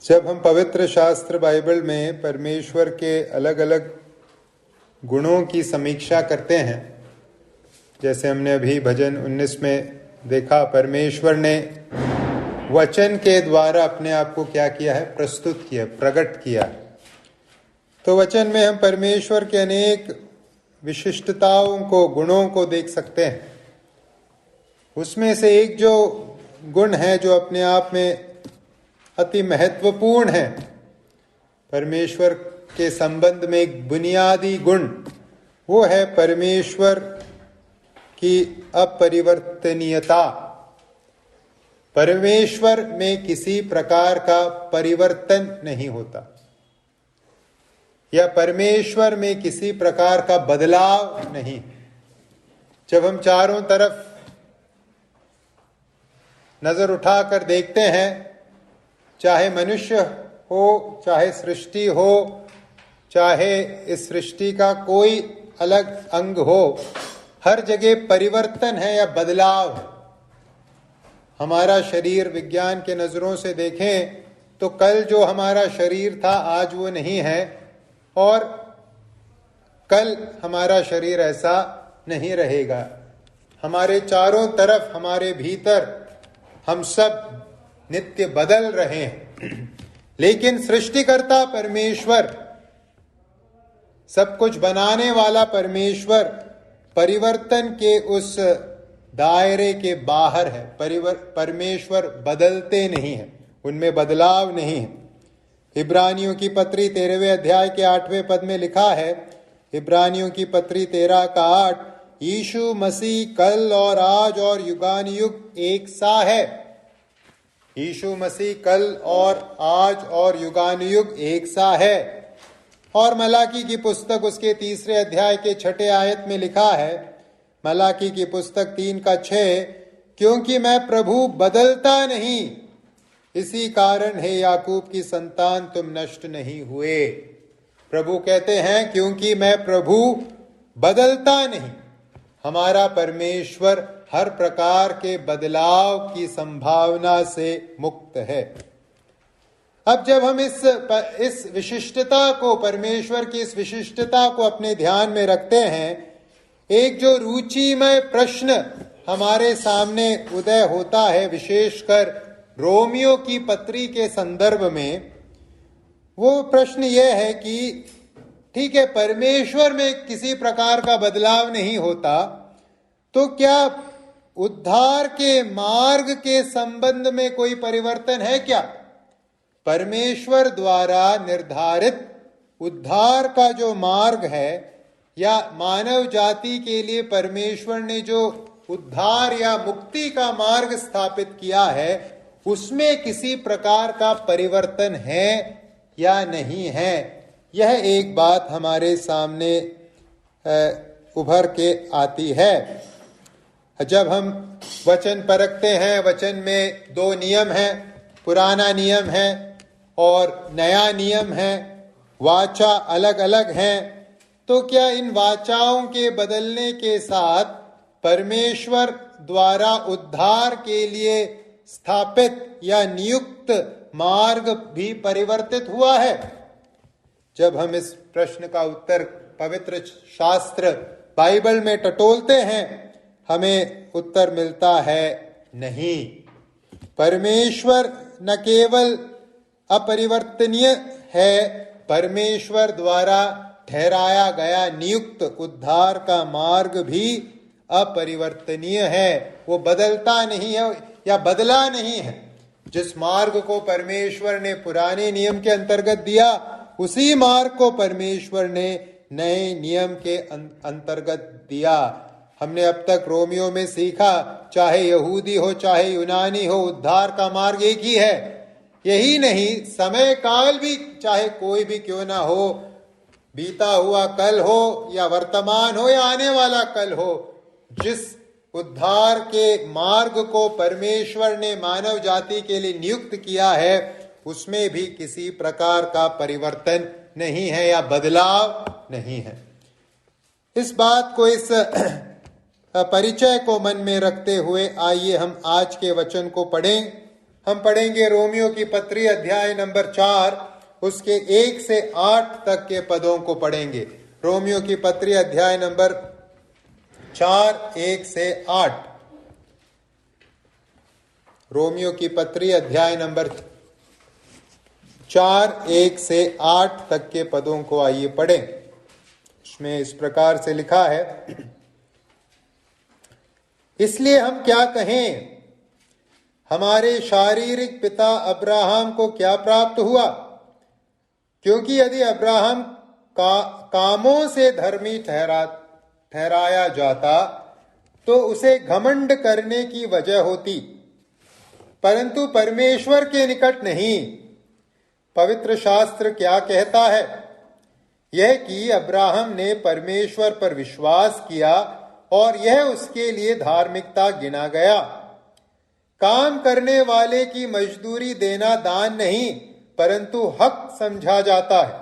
जब हम पवित्र शास्त्र बाइबल में परमेश्वर के अलग अलग गुणों की समीक्षा करते हैं, जैसे हमने अभी भजन 19 में देखा, परमेश्वर ने वचन के द्वारा अपने आप को क्या किया है, प्रस्तुत किया, प्रकट किया। तो वचन में हम परमेश्वर के अनेक विशिष्टताओं को, गुणों को देख सकते हैं। उसमें से एक जो गुण है जो अपने आप में अति महत्वपूर्ण है, परमेश्वर के संबंध में एक बुनियादी गुण, वो है परमेश्वर की अपरिवर्तनीयता। परमेश्वर में किसी प्रकार का परिवर्तन नहीं होता, या परमेश्वर में किसी प्रकार का बदलाव नहीं। जब हम चारों तरफ नजर उठाकर देखते हैं, चाहे मनुष्य हो, चाहे सृष्टि हो, चाहे इस सृष्टि का कोई अलग अंग हो, हर जगह परिवर्तन है या बदलाव है। हमारा शरीर विज्ञान के नजरों से देखें तो कल जो हमारा शरीर था आज वो नहीं है, और कल हमारा शरीर ऐसा नहीं रहेगा। हमारे चारों तरफ, हमारे भीतर हम सब नित्य बदल रहे हैं, लेकिन सृष्टिकर्ता परमेश्वर, सब कुछ बनाने वाला परमेश्वर परिवर्तन के उस दायरे के बाहर है। परमेश्वर बदलते नहीं हैं, उनमें बदलाव नहीं है। इब्रानियों की पत्री 13वें अध्याय के 8वें पद में लिखा है, इब्रानियों की पत्री 13 का 8, यीशु मसीह कल और आज और युगानुयुग एक सा है। यीशु मसीह कल और आज और युगानुयुग एक सा है। और मलाकी की पुस्तक उसके 3 अध्याय के 6 आयत में लिखा है, मलाकी की पुस्तक 3 का 6, क्योंकि मैं प्रभु बदलता नहीं, इसी कारण है याकूब की संतान तुम नष्ट नहीं हुए। प्रभु कहते हैं क्योंकि मैं प्रभु बदलता नहीं। हमारा परमेश्वर हर प्रकार के बदलाव की संभावना से मुक्त है। अब जब हम इस विशिष्टता को, परमेश्वर की इस विशिष्टता को अपने ध्यान में रखते हैं, एक जो रुचिमय प्रश्न हमारे सामने उदय होता है, विशेषकर रोमियो की पत्री के संदर्भ में, वो प्रश्न यह है कि ठीक है, परमेश्वर में किसी प्रकार का बदलाव नहीं होता, तो क्या उद्धार के मार्ग के संबंध में कोई परिवर्तन है क्या? परमेश्वर द्वारा निर्धारित उद्धार का जो मार्ग है, या मानव जाति के लिए परमेश्वर ने जो उद्धार या मुक्ति का मार्ग स्थापित किया है, उसमें किसी प्रकार का परिवर्तन है या नहीं है? यह एक बात हमारे सामने उभर के आती है। जब हम वचन परखते हैं, वचन में 2 नियम हैं, पुराना नियम है और नया नियम है, वाचा अलग अलग हैं। तो क्या इन वाचाओं के बदलने के साथ परमेश्वर द्वारा उद्धार के लिए स्थापित या नियुक्त मार्ग भी परिवर्तित हुआ है? जब हम इस प्रश्न का उत्तर पवित्र शास्त्र बाइबल में टटोलते हैं, हमें उत्तर मिलता है नहीं। परमेश्वर न केवल अपरिवर्तनीय है, परमेश्वर द्वारा ठहराया गया नियुक्त उद्धार का मार्ग भी अपरिवर्तनीय है। वो बदलता नहीं है या बदला नहीं है। जिस मार्ग को परमेश्वर ने पुराने नियम के अंतर्गत दिया, उसी मार्ग को परमेश्वर ने नए नियम के अंतर्गत दिया। हमने अब तक रोमियो में सीखा, चाहे यहूदी हो चाहे यूनानी हो, उद्धार का मार्ग एक ही है। यही नहीं, समय काल भी चाहे कोई भी क्यों ना हो, बीता हुआ कल हो या वर्तमान हो या आने वाला कल हो, जिस उद्धार के मार्ग को परमेश्वर ने मानव जाति के लिए नियुक्त किया है, उसमें भी किसी प्रकार का परिवर्तन नहीं है या बदलाव नहीं है। इस बात को, इस परिचय को मन में रखते हुए आइए हम आज के वचन को पढ़ें। हम पढ़ेंगे रोमियो की पत्री अध्याय नंबर 4, उसके 1 से 8 तक के पदों को पढ़ेंगे। रोमियो की पत्री अध्याय नंबर 4, 1 से 8। रोमियो की पत्री अध्याय नंबर 4, 1 से 8 तक के पदों को आइए पढ़ें। इसमें इस प्रकार से लिखा है, इसलिए हम क्या कहें, हमारे शारीरिक पिता अब्राहम को क्या प्राप्त हुआ? क्योंकि यदि अब्राहम कामों से धर्मी ठहराया जाता तो उसे घमंड करने की वजह होती, परंतु परमेश्वर के निकट नहीं। पवित्र शास्त्र क्या कहता है? यह कि अब्राहम ने परमेश्वर पर विश्वास किया और यह उसके लिए धार्मिकता गिना गया। काम करने वाले की मजदूरी देना दान नहीं परंतु हक समझा जाता है।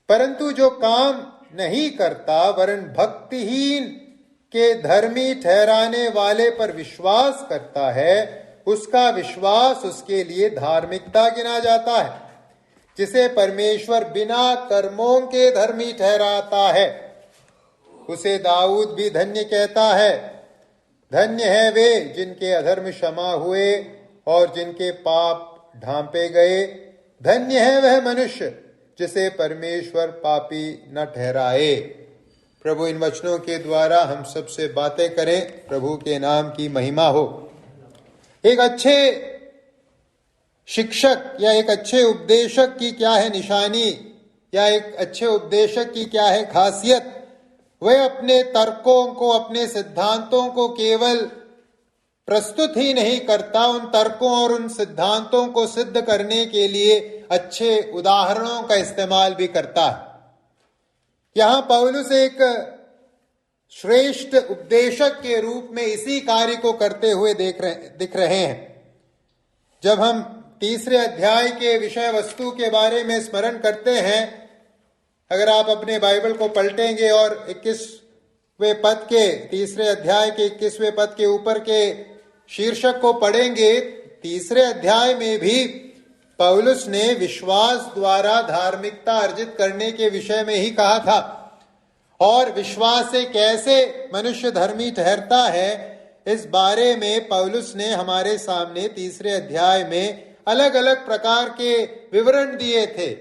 परंतु जो काम नहीं करता वरन भक्तिहीन के धर्मी ठहराने वाले पर विश्वास करता है, उसका विश्वास उसके लिए धार्मिकता गिना जाता है। जिसे परमेश्वर बिना कर्मों के धर्मी ठहराता है, उसे दाऊद भी धन्य कहता है। धन्य है वे जिनके अधर्म क्षमा हुए और जिनके पाप ढांपे गए। धन्य है वह मनुष्य जिसे परमेश्वर पापी न ठहराए। प्रभु इन वचनों के द्वारा हम सबसे बातें करें। प्रभु के नाम की महिमा हो। एक अच्छे शिक्षक या एक अच्छे उपदेशक की क्या है निशानी, या एक अच्छे उपदेशक की क्या है खासियत? वह अपने तर्कों को, अपने सिद्धांतों को केवल प्रस्तुत ही नहीं करता, उन तर्कों और उन सिद्धांतों को सिद्ध करने के लिए अच्छे उदाहरणों का इस्तेमाल भी करता है। यहां पौलुस एक श्रेष्ठ उपदेशक के रूप में इसी कार्य को करते हुए दिख रहे हैं। जब हम 3 अध्याय के विषय वस्तु के बारे में स्मरण करते हैं, अगर आप अपने बाइबल को पलटेंगे और 21वें पद के 3 अध्याय के 21वें पद के ऊपर के शीर्षक को पढ़ेंगे, 3 अध्याय में भी पौलुस ने विश्वास द्वारा धार्मिकता अर्जित करने के विषय में ही कहा था, और विश्वास से कैसे मनुष्य धर्मी ठहरता है, इस बारे में पौलुस ने हमारे सामने 3 अध्याय में अलग अलग प्रकार के विवरण दिए थे।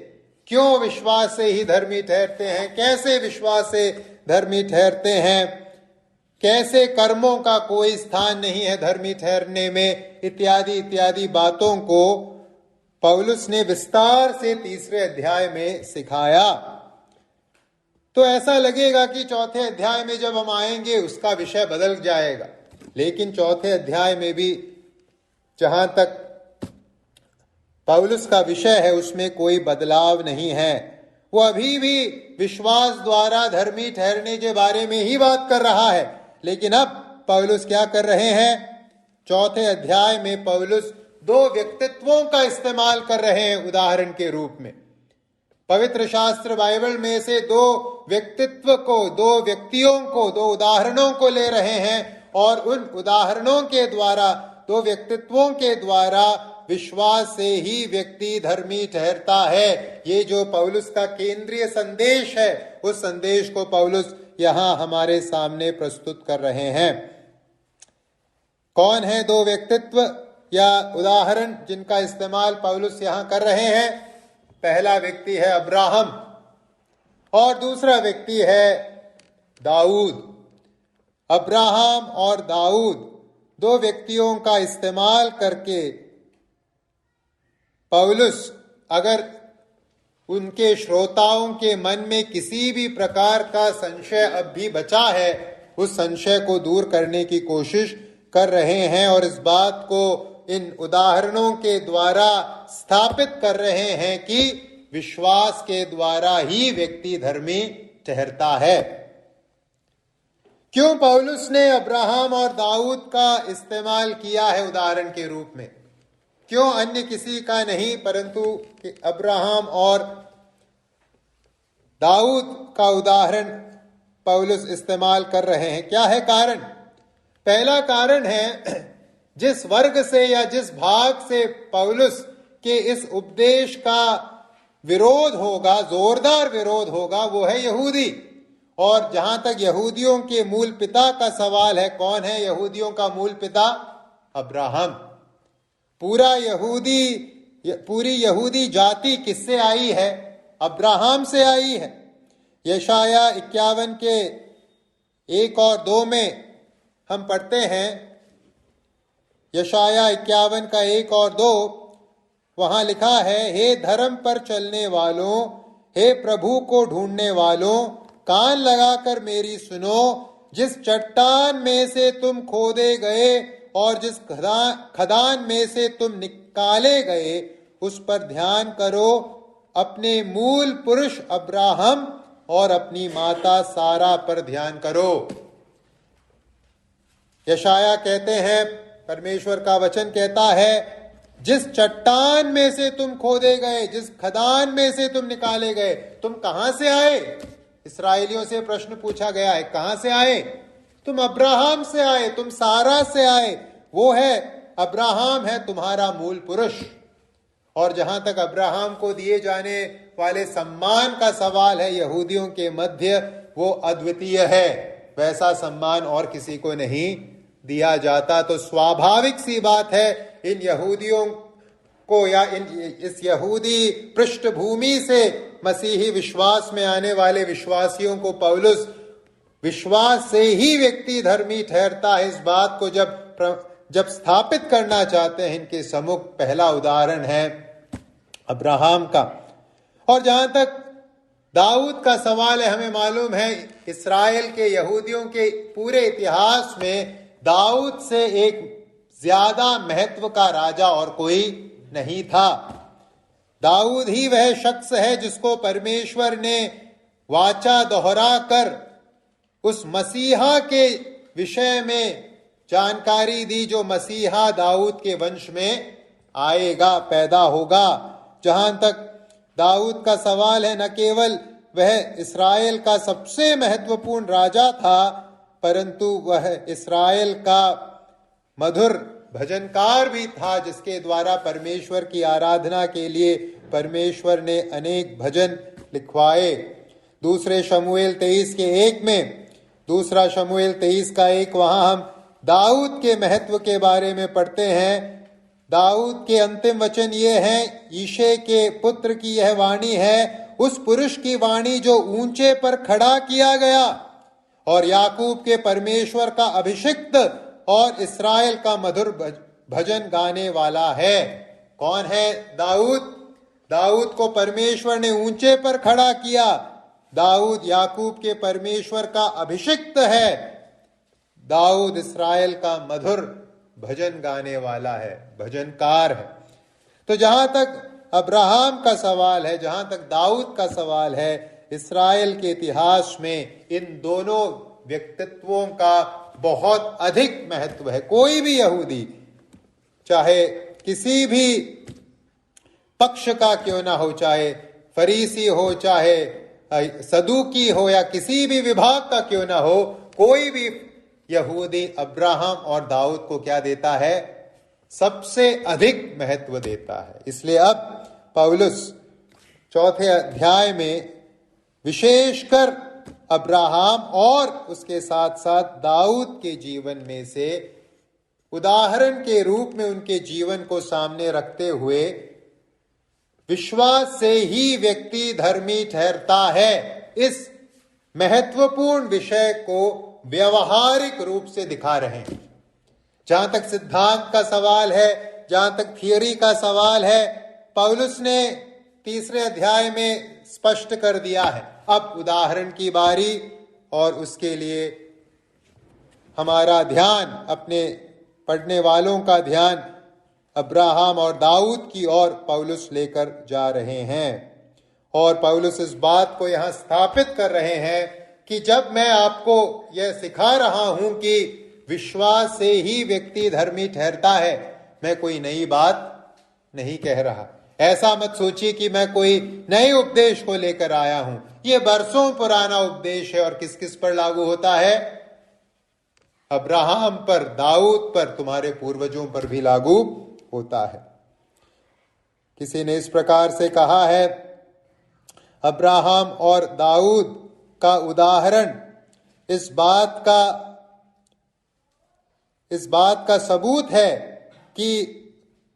क्यों विश्वास से ही धर्मी ठहरते हैं, कैसे विश्वास से धर्मी ठहरते हैं, कैसे कर्मों का कोई स्थान नहीं है धर्मी ठहरने में, इत्यादि इत्यादि बातों को पौलुस ने विस्तार से 3 अध्याय में सिखाया। तो ऐसा लगेगा कि 4 अध्याय में जब हम आएंगे उसका विषय बदल जाएगा, लेकिन 4 अध्याय में भी जहां तक पौलुस का विषय है उसमें कोई बदलाव नहीं है। वो अभी भी विश्वास द्वारा धर्मी ठहरने के बारे में ही बात कर रहा है, लेकिन अब पौलुस क्या कर रहे हैं? 4 अध्याय में पौलुस 2 व्यक्तित्वों का इस्तेमाल कर रहे हैं उदाहरण के रूप में। पवित्र शास्त्र बाइबल में से 2 व्यक्तित्व को, 2 व्यक्तियों को, 2 उदाहरणों को ले रहे हैं और उन उदाहरणों के द्वारा, 2 व्यक्तित्वों के द्वारा विश्वास से ही व्यक्ति धर्मी ठहरता है। ये जो पौलुस का केंद्रीय संदेश है, उस संदेश को पौलुस यहां हमारे सामने प्रस्तुत कर रहे हैं। कौन है 2 व्यक्तित्व या उदाहरण जिनका इस्तेमाल पौलुस यहां कर रहे हैं? पहला व्यक्ति है अब्राहम और दूसरा व्यक्ति है दाऊद। अब्राहम और दाऊद 2 व्यक्तियों का इस्तेमाल करके पौलुस, अगर उनके श्रोताओं के मन में किसी भी प्रकार का संशय अब भी बचा है, उस संशय को दूर करने की कोशिश कर रहे हैं और इस बात को इन उदाहरणों के द्वारा स्थापित कर रहे हैं कि विश्वास के द्वारा ही व्यक्ति धर्मी ठहरता है। क्यों पौलुस ने अब्राहम और दाऊद का इस्तेमाल किया है उदाहरण के रूप में? क्यों अन्य किसी का नहीं, परंतु अब्राहम और दाऊद का उदाहरण पौलुस इस्तेमाल कर रहे हैं? क्या है कारण? पहला कारण है जिस वर्ग से या जिस भाग से पौलुस के इस उपदेश का विरोध होगा, जोरदार विरोध होगा, वो है यहूदी। और जहां तक यहूदियों के मूल पिता का सवाल है, कौन है यहूदियों का मूल पिता? अब्राहम। पूरी यहूदी जाति किससे आई है? अब्राहम से आई है। यशाया 51 के 1 और 2 में हम पढ़ते हैं, यशाया 51 का 1 और 2, वहां लिखा है, हे धर्म पर चलने वालों, हे प्रभु को ढूंढने वालों, कान लगाकर मेरी सुनो। जिस चट्टान में से तुम खोदे गए और जिस खदान में से तुम निकाले गए, उस पर ध्यान करो। अपने मूल पुरुष अब्राहम और अपनी माता सारा पर ध्यान करो। यशाया कहते हैं, परमेश्वर का वचन कहता है, जिस चट्टान में से तुम खोदे गए, जिस खदान में से तुम निकाले गए। तुम कहां से आए? इस्राएलियों से प्रश्न पूछा गया है, कहां से आए? तुम अब्राहम से आए, तुम सारा से आए। वो है अब्राहम, है तुम्हारा मूल पुरुष। और जहां तक अब्राहम को दिए जाने वाले सम्मान का सवाल है यहूदियों के मध्य, वो अद्वितीय है। वैसा सम्मान और किसी को नहीं दिया जाता। तो स्वाभाविक सी बात है, इन यहूदियों को या इस यहूदी पृष्ठभूमि से मसीही विश्वास में आने वाले विश्वासियों को पौलुस विश्वास से ही व्यक्ति धर्मी ठहरता है, इस बात को जब स्थापित करना चाहते हैं। इनके सम्मुख पहला उदाहरण है अब्राहम का। और जहां तक दाऊद का सवाल है, हमें मालूम है इस्राएल के यहूदियों के पूरे इतिहास में दाऊद से एक ज्यादा महत्व का राजा और कोई नहीं था। दाऊद ही वह शख्स है जिसको परमेश्वर ने वाचा दोहरा कर उस मसीहा के विषय में जानकारी दी, जो मसीहा दाऊद के वंश में आएगा, पैदा होगा। जहां तक दाऊद का सवाल है, न केवल वह इस्राएल का सबसे महत्वपूर्ण राजा था, परंतु वह इस्राएल का मधुर भजनकार भी था, जिसके द्वारा परमेश्वर की आराधना के लिए परमेश्वर ने अनेक भजन लिखवाए। दूसरे शमूएल 23 के 1 में, दूसरा शमूएल 23 का 1, वहां हम दाऊद के महत्व के बारे में पढ़ते हैं। दाऊद के अंतिम वचन ये हैं, ईशे के पुत्र की यह वाणी है, उस पुरुष की वाणी जो ऊंचे पर खड़ा किया गया और याकूब के परमेश्वर का अभिषिक्त और इस्राएल का मधुर भजन गाने वाला है। कौन है दाऊद? दाऊद को परमेश्वर ने ऊंचे पर खड़ा किया। दाऊद याकूब के परमेश्वर का अभिषिक्त है। दाऊद इस्राएल का मधुर भजन गाने वाला है, भजनकार है। तो जहां तक अब्राहम का सवाल है, जहां तक दाऊद का सवाल है, इस्राएल के इतिहास में इन दोनों व्यक्तित्वों का बहुत अधिक महत्व है। कोई भी यहूदी, चाहे किसी भी पक्ष का क्यों ना हो, चाहे फरीसी हो, चाहे सदूकी हो, या किसी भी विभाग का क्यों ना हो, कोई भी यहूदी अब्राहम और दाऊद को क्या देता है? सबसे अधिक महत्व देता है। इसलिए अब पौलुस 4 अध्याय में विशेषकर अब्राहम और उसके साथ साथ दाऊद के जीवन में से उदाहरण के रूप में उनके जीवन को सामने रखते हुए विश्वास से ही व्यक्ति धर्मी ठहरता है, इस महत्वपूर्ण विषय को व्यवहारिक रूप से दिखा रहे हैं। जहां तक सिद्धांत का सवाल है, जहां तक थियोरी का सवाल है, पौलुस ने 3 अध्याय में स्पष्ट कर दिया है। अब उदाहरण की बारी, और उसके लिए हमारा ध्यान, अपने पढ़ने वालों का ध्यान अब्राहम और दाऊद की ओर पौलुस लेकर जा रहे हैं। और पौलुस इस बात को यहां स्थापित कर रहे हैं कि जब मैं आपको यह सिखा रहा हूं कि विश्वास से ही व्यक्ति धर्मी ठहरता है, मैं कोई नई बात नहीं कह रहा। ऐसा मत सोचिए कि मैं कोई नए उपदेश को लेकर आया हूं। यह बरसों पुराना उपदेश है। और किस किस पर लागू होता है? अब्राहम पर, दाऊद पर, तुम्हारे पूर्वजों पर भी लागू होता है। किसी ने इस प्रकार से कहा है, अब्राहम और दाऊद का उदाहरण इस बात का सबूत है कि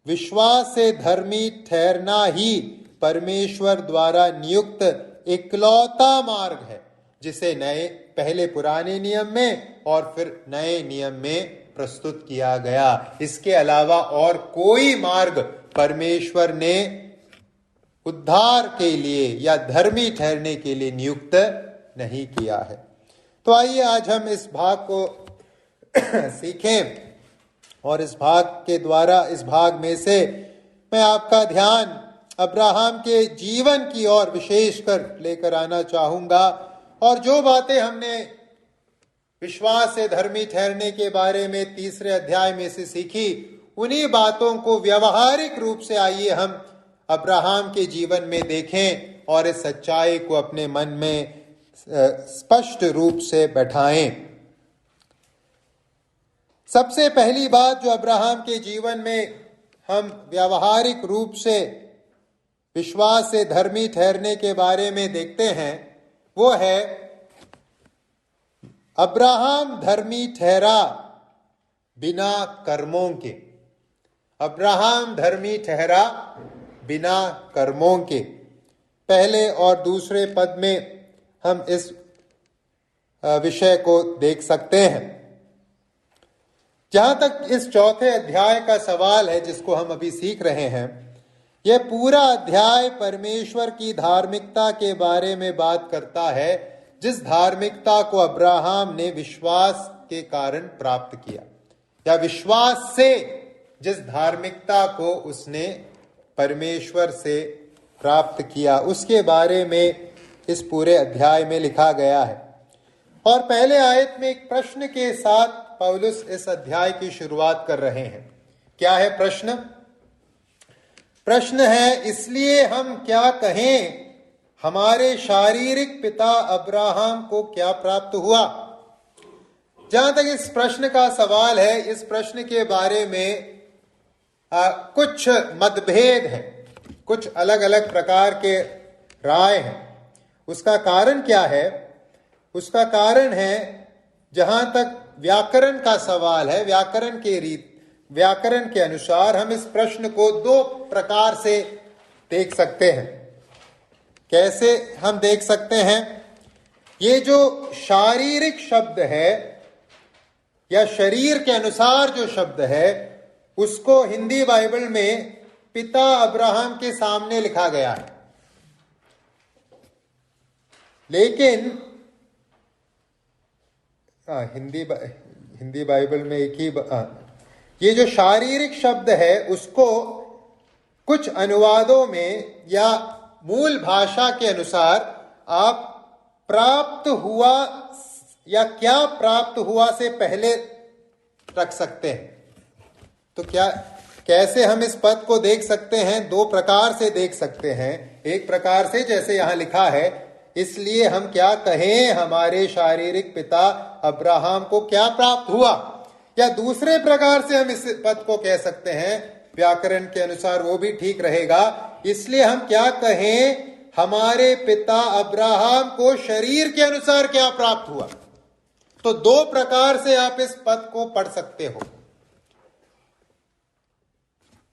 विश्वास से धर्मी ठहरना ही परमेश्वर द्वारा नियुक्त इकलौता मार्ग है, जिसे पहले पुराने नियम में और फिर नए नियम में प्रस्तुत किया गया। इसके अलावा और कोई मार्ग परमेश्वर ने उद्धार के लिए या धर्मी ठहरने के लिए नियुक्त नहीं किया है। तो आइए आज हम इस भाग को सीखें और इस भाग के द्वारा, इस भाग में से मैं आपका ध्यान अब्राहम के जीवन की ओर विशेषकर लेकर आना चाहूंगा। और जो बातें हमने विश्वास से धर्मी ठहरने के बारे में तीसरे अध्याय में से सीखी, उन्हीं बातों को व्यवहारिक रूप से आइए हम अब्राहम के जीवन में देखें और इस सच्चाई को अपने मन में स्पष्ट रूप से बैठाएं। सबसे पहली बात जो अब्राहम के जीवन में हम व्यवहारिक रूप से विश्वास से धर्मी ठहरने के बारे में देखते हैं, वो है अब्राहम धर्मी ठहरा बिना कर्मों के। अब्राहम धर्मी ठहरा बिना कर्मों के। पहले और दूसरे पद में हम इस विषय को देख सकते हैं। जहां तक इस चौथे अध्याय का सवाल है जिसको हम अभी सीख रहे हैं, यह पूरा अध्याय परमेश्वर की धार्मिकता के बारे में बात करता है, जिस धार्मिकता को अब्राहम ने विश्वास के कारण प्राप्त किया, या विश्वास से जिस धार्मिकता को उसने परमेश्वर से प्राप्त किया, उसके बारे में इस पूरे अध्याय में लिखा गया है। और पहले आयत में एक प्रश्न के साथ पौलुस इस अध्याय की शुरुआत कर रहे हैं। क्या है प्रश्न? प्रश्न है, इसलिए हम क्या कहें, हमारे शारीरिक पिता अब्राहम को क्या प्राप्त हुआ? जहां तक इस प्रश्न का सवाल है, इस प्रश्न के बारे में कुछ मतभेद हैं, कुछ अलग अलग प्रकार के राय हैं। उसका कारण क्या है? उसका कारण है, जहां तक व्याकरण का सवाल है, व्याकरण के अनुसार हम इस प्रश्न को दो प्रकार से देख सकते हैं। कैसे हम देख सकते हैं? ये जो शारीरिक शब्द है या शरीर के अनुसार जो शब्द है, उसको हिंदी बाइबल में पिता अब्राहम के सामने लिखा गया है, लेकिन हिंदी बाइबल में एक ही ये जो शारीरिक शब्द है, उसको कुछ अनुवादों में या मूल भाषा के अनुसार आप प्राप्त हुआ या क्या प्राप्त हुआ से पहले रख सकते हैं। तो कैसे हम इस पद को देख सकते हैं? दो प्रकार से देख सकते हैं। एक प्रकार से जैसे यहां लिखा है, इसलिए हम क्या कहें, हमारे शारीरिक पिता अब्राहम को क्या प्राप्त हुआ, या दूसरे प्रकार से हम इस पद को कह सकते हैं, व्याकरण के अनुसार वो भी ठीक रहेगा, इसलिए हम क्या कहें, हमारे पिता अब्राहम को शरीर के अनुसार क्या प्राप्त हुआ। तो दो प्रकार से आप इस पद को पढ़ सकते हो।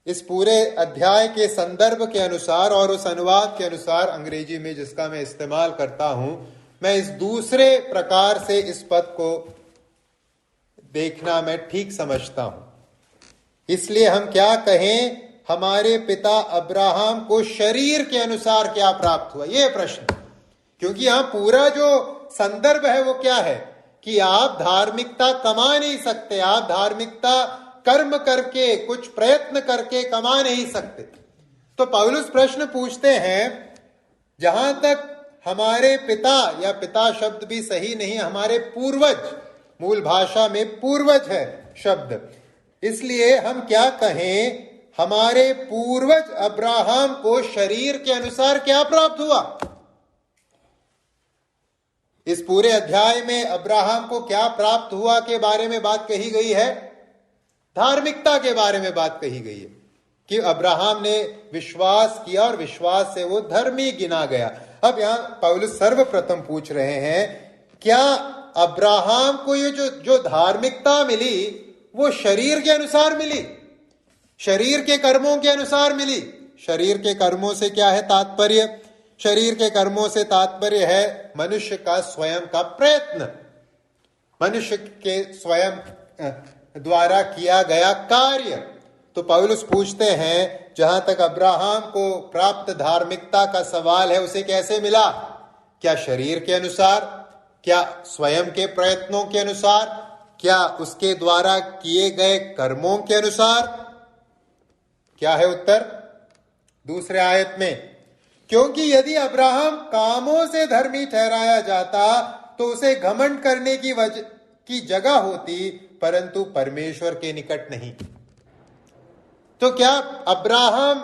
इस पूरे अध्याय के संदर्भ के अनुसार और उस अनुवाद के अनुसार अंग्रेजी में जिसका मैं इस्तेमाल करता हूं, मैं इस दूसरे प्रकार से इस पद को देखना मैं ठीक समझता हूं। इसलिए हम क्या कहें, हमारे पिता अब्राहम को शरीर के अनुसार क्या प्राप्त हुआ, यह प्रश्न। क्योंकि यहां पूरा जो संदर्भ है वो क्या है कि आप धार्मिकता कमा नहीं सकते, आप धार्मिकता कर्म करके, कुछ प्रयत्न करके कमा नहीं सकते। तो पौलुस प्रश्न पूछते हैं, जहां तक हमारे पिता, या पिता शब्द भी सही नहीं, हमारे पूर्वज, मूल भाषा में पूर्वज है शब्द, इसलिए हम क्या कहें, हमारे पूर्वज अब्राहम को शरीर के अनुसार क्या प्राप्त हुआ। इस पूरे अध्याय में अब्राहम को क्या प्राप्त हुआ के बारे में बात कही गई है, धार्मिकता के बारे में बात कही गई है कि अब्राहम ने विश्वास किया और विश्वास से वो धर्मी गिना गया। अब यहां पौलुस सर्वप्रथम पूछ रहे हैं, क्या अब्राहम को ये जो धार्मिकता मिली वो शरीर के अनुसार मिली, शरीर के कर्मों के अनुसार मिली? शरीर के कर्मों से क्या है तात्पर्य? शरीर के कर्मों से तात्पर्य है मनुष्य का स्वयं का प्रयत्न, मनुष्य के स्वयं द्वारा किया गया कार्य। तो पौलुस पूछते हैं, जहां तक अब्राहम को प्राप्त धार्मिकता का सवाल है, उसे कैसे मिला? क्या शरीर के अनुसार, क्या स्वयं के प्रयत्नों के अनुसार, क्या उसके द्वारा किए गए कर्मों के अनुसार? क्या है उत्तर? दूसरे आयत में, क्योंकि यदि अब्राहम कामों से धर्मी ठहराया जाता तो उसे घमंड करने की जगह होती, परंतु परमेश्वर के निकट नहीं। तो क्या अब्राहम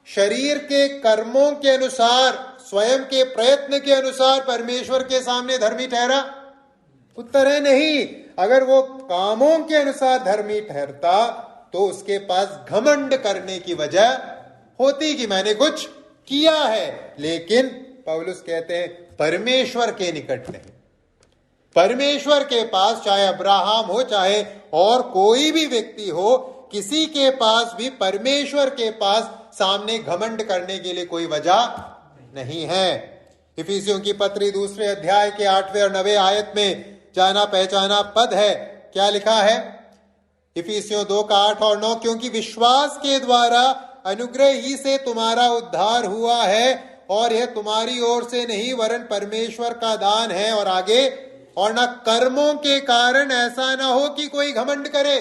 शरीर के कर्मों के अनुसार, स्वयं के प्रयत्न के अनुसार परमेश्वर के सामने धर्मी ठहरा? उत्तर है नहीं। अगर वो कामों के अनुसार धर्मी ठहरता तो उसके पास घमंड करने की वजह होती कि मैंने कुछ किया है। लेकिन पौलुस कहते हैं परमेश्वर के निकट नहीं। परमेश्वर के पास, चाहे अब्राहम हो चाहे और कोई भी व्यक्ति हो, किसी के पास भी परमेश्वर के पास सामने घमंड करने के लिए कोई वजह नहीं है। इफिसियों की पत्री दूसरे अध्याय के 8वें और 9वें आयत में जाना पहचाना पद है, क्या लिखा है? इफिसियों 2 का 8 और 9, क्योंकि विश्वास के द्वारा अनुग्रह ही से तुम्हारा उद्धार हुआ है, और यह तुम्हारी ओर से नहीं वरन परमेश्वर का दान है। और आगे, और न कर्मों के कारण, ऐसा ना हो कि कोई घमंड करे।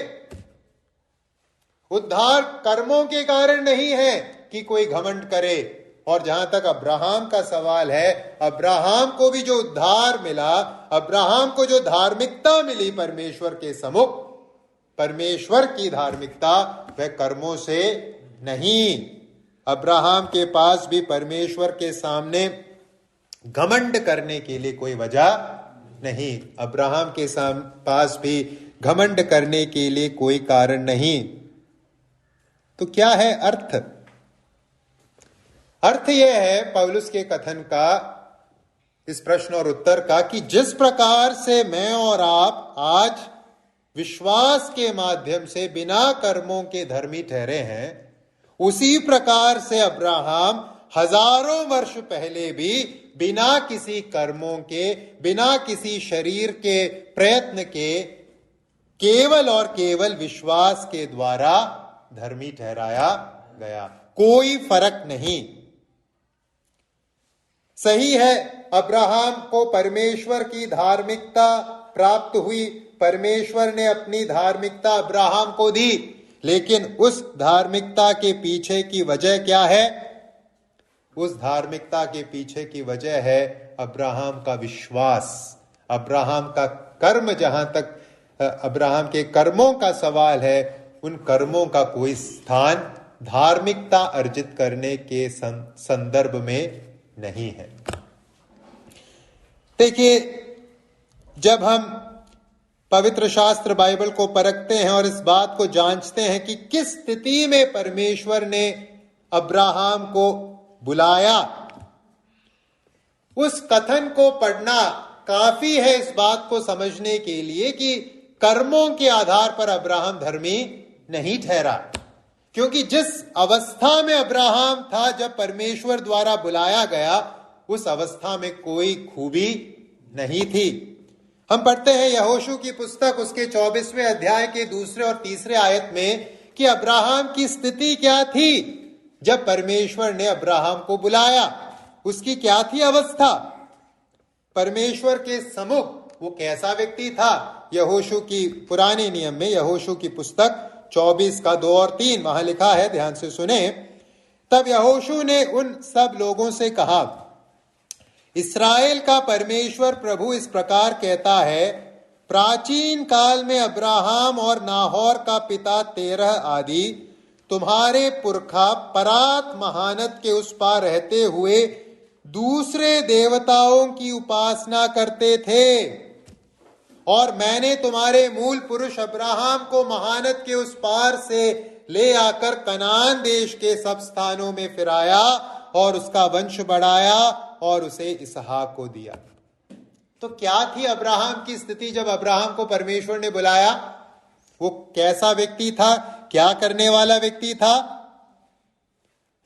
उद्धार कर्मों के कारण नहीं है कि कोई घमंड करे। और जहां तक अब्राहम का सवाल है, अब्राहम को भी जो उद्धार मिला, अब्राहम को जो धार्मिकता मिली परमेश्वर के सम्मुख, परमेश्वर की धार्मिकता, वह कर्मों से नहीं। अब्राहम के पास भी परमेश्वर के सामने घमंड करने के लिए कोई वजह नहीं। अब्राहम के पास भी घमंड करने के लिए कोई कारण नहीं। तो क्या है अर्थ? अर्थ यह है पौलुस के कथन का, इस प्रश्न और उत्तर का, कि जिस प्रकार से मैं और आप आज विश्वास के माध्यम से बिना कर्मों के धर्मी ठहरे हैं, उसी प्रकार से अब्राहम हजारों वर्ष पहले भी बिना किसी कर्मों के, बिना किसी शरीर के प्रयत्न के, केवल और केवल विश्वास के द्वारा धर्मी ठहराया गया। कोई फर्क नहीं। सही है, अब्राहम को परमेश्वर की धार्मिकता प्राप्त हुई, परमेश्वर ने अपनी धार्मिकता अब्राहम को दी, लेकिन उस धार्मिकता के पीछे की वजह क्या है? उस धार्मिकता के पीछे की वजह है अब्राहम का विश्वास, अब्राहम का कर्म। जहां तक अब्राहम के कर्मों का सवाल है, उन कर्मों का कोई स्थान धार्मिकता अर्जित करने के संदर्भ में नहीं है। देखिए, जब हम पवित्र शास्त्र बाइबल को परखते हैं और इस बात को जांचते हैं कि किस स्थिति में परमेश्वर ने अब्राहम को बुलाया, उस कथन को पढ़ना काफी है इस बात को समझने के लिए कि कर्मों के आधार पर अब्राहम धर्मी नहीं ठहरा। क्योंकि जिस अवस्था में अब्राहम था जब परमेश्वर द्वारा बुलाया गया, उस अवस्था में कोई खूबी नहीं थी। हम पढ़ते हैं यहोशू की पुस्तक उसके 24वें अध्याय के 2 और 3 आयत में कि अब्राहम की स्थिति क्या थी जब परमेश्वर ने अब्राहम को बुलाया। उसकी क्या थी अवस्था? परमेश्वर के सम्मुख वो कैसा व्यक्ति था? यहोशू की पुराने नियम में यहोशू की पुस्तक 24 का 2 और 3 वहां लिखा है, ध्यान से सुने। तब यहोशू ने उन सब लोगों से कहा, इस्राएल का परमेश्वर प्रभु इस प्रकार कहता है, प्राचीन काल में अब्राहम और नाहोर का पिता तेरह आदि तुम्हारे पुरखा परात महानद के उस पार रहते हुए दूसरे देवताओं की उपासना करते थे, और मैंने तुम्हारे मूल पुरुष अब्राहम को महानद के उस पार से ले आकर कनान देश के सब स्थानों में फिराया और उसका वंश बढ़ाया और उसे इसहाक को दिया। तो क्या थी अब्राहम की स्थिति जब अब्राहम को परमेश्वर ने बुलाया? वो कैसा व्यक्ति था? क्या करने वाला व्यक्ति था?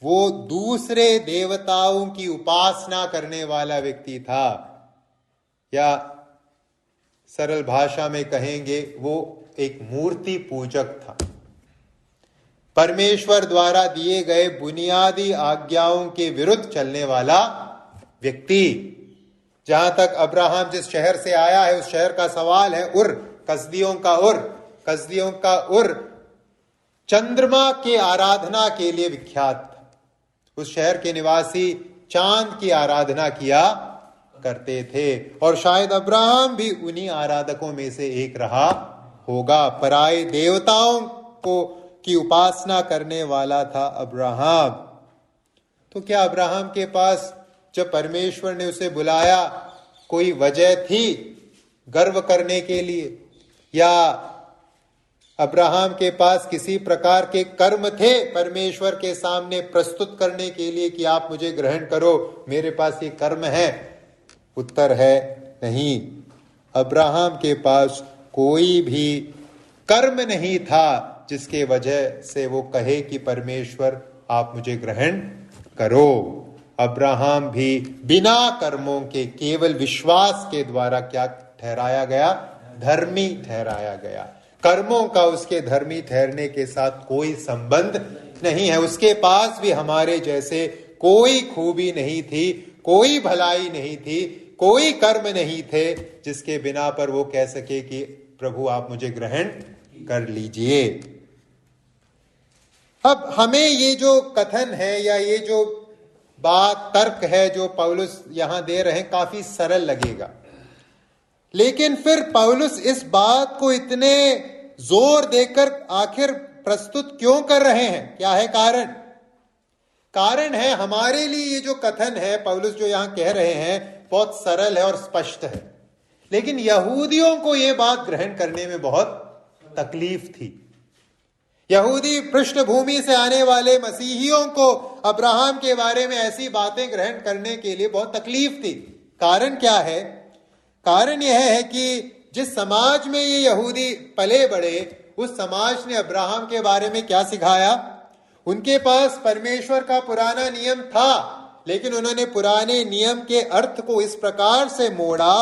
वो दूसरे देवताओं की उपासना करने वाला व्यक्ति था, या सरल भाषा में कहेंगे वो एक मूर्ति पूजक था। परमेश्वर द्वारा दिए गए बुनियादी आज्ञाओं के विरुद्ध चलने वाला व्यक्ति। जहां तक अब्राहम जिस शहर से आया है उस शहर का सवाल है उर, कसदियों का उर चंद्रमा के आराधना के लिए विख्यात था। उस शहर के निवासी चांद की आराधना किया करते थे, और शायद अब्राहम भी उन्हीं आराधकों में से एक रहा होगा। पराये देवताओं को की उपासना करने वाला था अब्राहम। तो क्या अब्राहम के पास जब परमेश्वर ने उसे बुलाया कोई वजह थी गर्व करने के लिए, या अब्राहम के पास किसी प्रकार के कर्म थे परमेश्वर के सामने प्रस्तुत करने के लिए कि आप मुझे ग्रहण करो, मेरे पास ये कर्म है? उत्तर है नहीं। अब्राहम के पास कोई भी कर्म नहीं था जिसके वजह से वो कहे कि परमेश्वर आप मुझे ग्रहण करो। अब्राहम भी बिना कर्मों के केवल विश्वास के द्वारा क्या ठहराया गया? धर्मी ठहराया गया। कर्मों का उसके धर्मी ठहरने के साथ कोई संबंध नहीं है। उसके पास भी हमारे जैसे कोई खूबी नहीं थी, कोई भलाई नहीं थी, कोई कर्म नहीं थे जिसके बिना पर वो कह सके कि प्रभु आप मुझे ग्रहण कर लीजिए। अब हमें ये जो कथन है या ये जो बात तर्क है जो पौलुस यहां दे रहे हैं काफी सरल लगेगा, लेकिन फिर पौलुस इस बात को इतने जोर देकर आखिर प्रस्तुत क्यों कर रहे हैं? क्या है कारण? कारण है हमारे लिए ये जो कथन है पौलुस जो यहां कह रहे हैं बहुत सरल है और स्पष्ट है, लेकिन यहूदियों को यह बात ग्रहण करने में बहुत तकलीफ थी। यहूदी पृष्ठभूमि से आने वाले मसीहियों को अब्राहम के बारे में ऐसी बातें ग्रहण करने के लिए बहुत तकलीफ थी। कारण क्या है? कारण यह है कि जिस समाज में ये यहूदी पले बड़े उस समाज ने अब्राहम के बारे में क्या सिखाया? उनके पास परमेश्वर का पुराना नियम था, लेकिन उन्होंने पुराने नियम के अर्थ को इस प्रकार से मोड़ा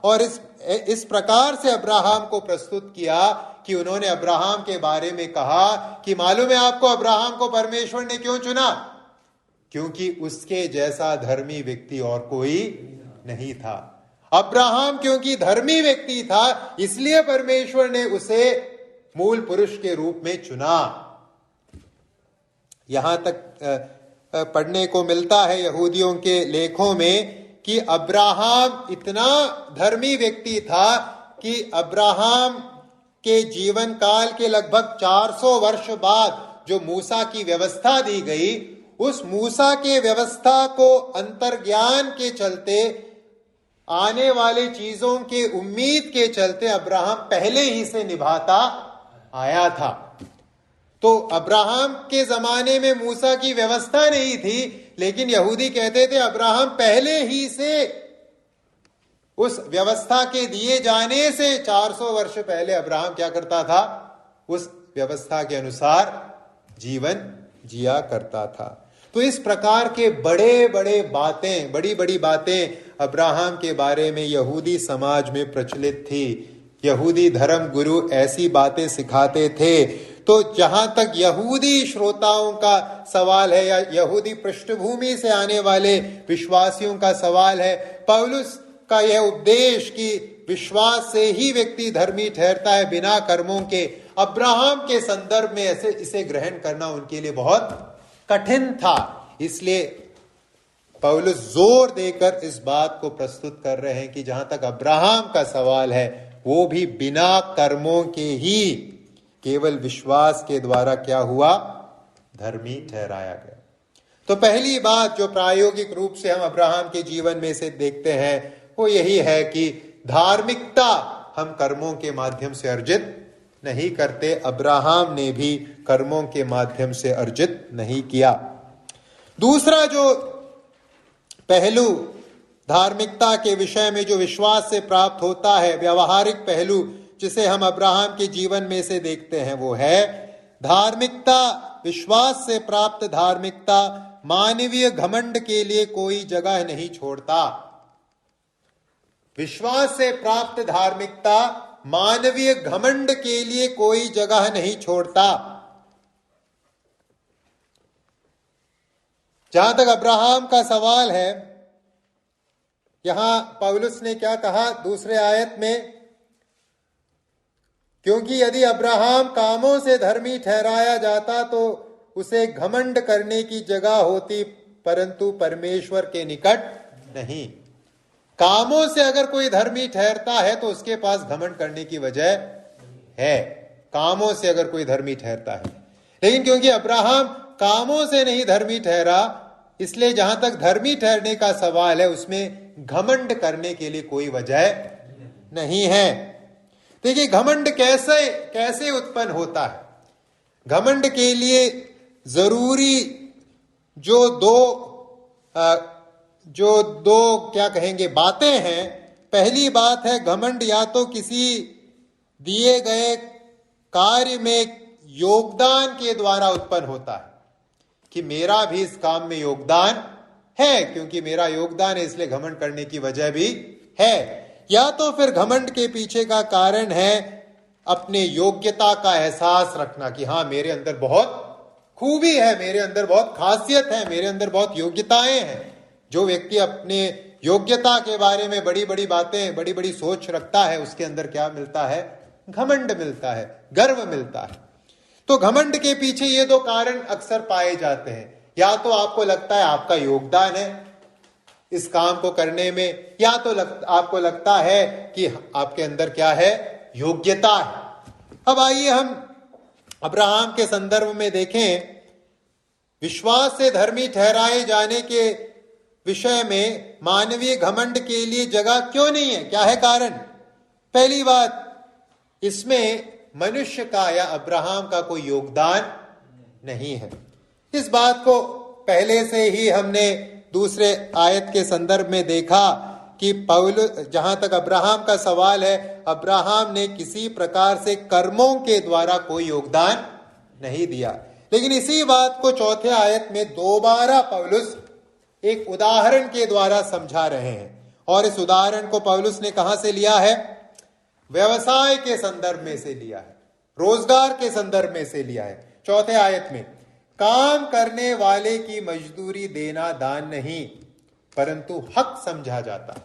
और इस प्रकार से अब्राहम को प्रस्तुत किया कि उन्होंने अब्राहम के बारे में कहा कि मालूम है आपको अब्राहम को परमेश्वर ने क्यों चुना? क्योंकि उसके जैसा धर्मी व्यक्ति और कोई नहीं था। अब्राहम क्योंकि धर्मी व्यक्ति था इसलिए परमेश्वर ने उसे मूल पुरुष के रूप में चुना। यहां तक पढ़ने को मिलता है यहूदियों के लेखों में कि अब्राहम इतना धर्मी व्यक्ति था कि अब्राहम के जीवन काल के लगभग 400 वर्ष बाद जो मूसा की व्यवस्था दी गई, उस मूसा के व्यवस्था को अंतर्ज्ञान के चलते, आने वाले चीजों के उम्मीद के चलते अब्राहम पहले ही से निभाता आया था। तो अब्राहम के जमाने में मूसा की व्यवस्था नहीं थी, लेकिन यहूदी कहते थे अब्राहम पहले ही से उस व्यवस्था के दिए जाने से 400 वर्ष पहले अब्राहम क्या करता था? उस व्यवस्था के अनुसार जीवन जिया करता था। तो इस प्रकार के बड़ी बड़ी बातें अब्राहम के बारे में यहूदी समाज में प्रचलित थी। यहूदी धर्म गुरु ऐसी बातें सिखाते थे। तो जहां तक यहूदी श्रोताओं का सवाल है या यहूदी पृष्ठभूमि से आने वाले विश्वासियों का सवाल है, पौलुस का यह उपदेश कि विश्वास से ही व्यक्ति धर्मी ठहरता है बिना कर्मों के, अब्राहम के संदर्भ में ऐसे इसे ग्रहण करना उनके लिए बहुत कठिन था। इसलिए पौलुस जोर देकर इस बात को प्रस्तुत कर रहे हैं कि जहां तक अब्राहम का सवाल है वो भी बिना कर्मों के ही केवल विश्वास के द्वारा क्या हुआ? धर्मी ठहराया गया। तो पहली बात जो प्रायोगिक रूप से हम अब्राहम के जीवन में से देखते हैं वो यही है कि धार्मिकता हम कर्मों के माध्यम से अर्जित नहीं करते। अब्राहम ने भी कर्मों के माध्यम से अर्जित नहीं किया। दूसरा जो पहलू धार्मिकता के विषय में जो विश्वास से प्राप्त होता है, व्यवहारिक पहलू जिसे हम अब्राहम के जीवन में से देखते हैं, वो है धार्मिकता। विश्वास से प्राप्त धार्मिकता मानवीय घमंड के लिए कोई जगह नहीं छोड़ता। विश्वास से प्राप्त धार्मिकता मानवीय घमंड के लिए कोई जगह नहीं छोड़ता। जहां तक अब्राहम का सवाल है, यहां पौलुस ने क्या कहा दूसरे आयत में, क्योंकि यदि अब्राहम कामों से धर्मी ठहराया जाता तो उसे घमंड करने की जगह होती, परंतु परमेश्वर के निकट नहीं। कामों से अगर कोई धर्मी ठहरता है तो उसके पास घमंड करने की वजह है, कामों से अगर कोई धर्मी ठहरता है। लेकिन क्योंकि अब्राहम कामों से नहीं धर्मी ठहरा, इसलिए जहां तक धर्मी ठहरने का सवाल है उसमें घमंड करने के लिए कोई वजह नहीं है। देखिए घमंड कैसे उत्पन्न होता है। घमंड के लिए जरूरी जो दो क्या कहेंगे बातें हैं। पहली बात है, घमंड या तो किसी दिए गए कार्य में योगदान के द्वारा उत्पन्न होता है कि मेरा भी इस काम में योगदान है, क्योंकि मेरा योगदान है इसलिए घमंड करने की वजह भी है। या तो फिर घमंड के पीछे का कारण है अपने योग्यता का एहसास रखना कि हाँ मेरे अंदर बहुत खूबी है, मेरे अंदर बहुत खासियत है, मेरे अंदर बहुत योग्यताएं हैं। जो व्यक्ति अपने योग्यता के बारे में बड़ी बड़ी बातें, बड़ी बड़ी सोच रखता है, उसके अंदर क्या मिलता है? घमंड मिलता है, गर्व मिलता है। तो घमंड के पीछे ये दो कारण अक्सर पाए जाते हैं। या तो आपको लगता है आपका योगदान है इस काम को करने में, या तो आपको लगता है कि आपके अंदर क्या है? योग्यता है। अब आइए हम अब्राहम के संदर्भ में देखें। विश्वास से धर्मी ठहराए जाने के विषय में मानवीय घमंड के लिए जगह क्यों नहीं है? क्या है कारण? पहली बात, इसमें मनुष्य का या अब्राहम का कोई योगदान नहीं है। इस बात को पहले से ही हमने दूसरे आयत के संदर्भ में देखा कि पौलुस, जहां तक अब्राहम का सवाल है, अब्राहम ने किसी प्रकार से कर्मों के द्वारा कोई योगदान नहीं दिया। लेकिन इसी बात को चौथे आयत में दोबारा पौलुस एक उदाहरण के द्वारा समझा रहे हैं। और इस उदाहरण को पौलुस ने कहां से लिया है? व्यवसाय के संदर्भ में से लिया है, रोजगार के संदर्भ में से लिया है। चौथे आयत में, काम करने वाले की मजदूरी देना दान नहीं परंतु हक समझा जाता है।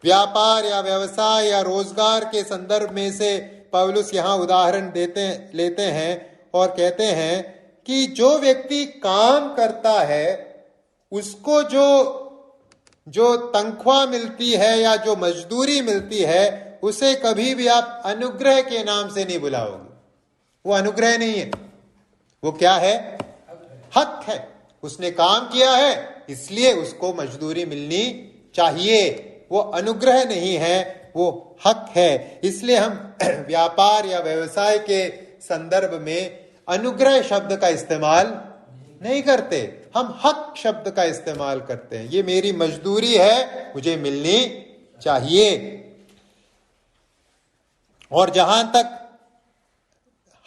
व्यापार या व्यवसाय या रोजगार के संदर्भ में से पौलुस यहां उदाहरण लेते हैं और कहते हैं कि जो व्यक्ति काम करता है उसको जो तनख्वाह मिलती है या जो मजदूरी मिलती है उसे कभी भी आप अनुग्रह के नाम से नहीं बुलाओगे। वो अनुग्रह नहीं है, वो क्या है? हक है। उसने काम किया है इसलिए उसको मजदूरी मिलनी चाहिए। वो अनुग्रह नहीं है, वो हक है। इसलिए हम व्यापार या व्यवसाय के संदर्भ में अनुग्रह शब्द का इस्तेमाल नहीं करते, हम हक शब्द का इस्तेमाल करते हैं। ये मेरी मजदूरी है, मुझे मिलनी चाहिए। और जहां तक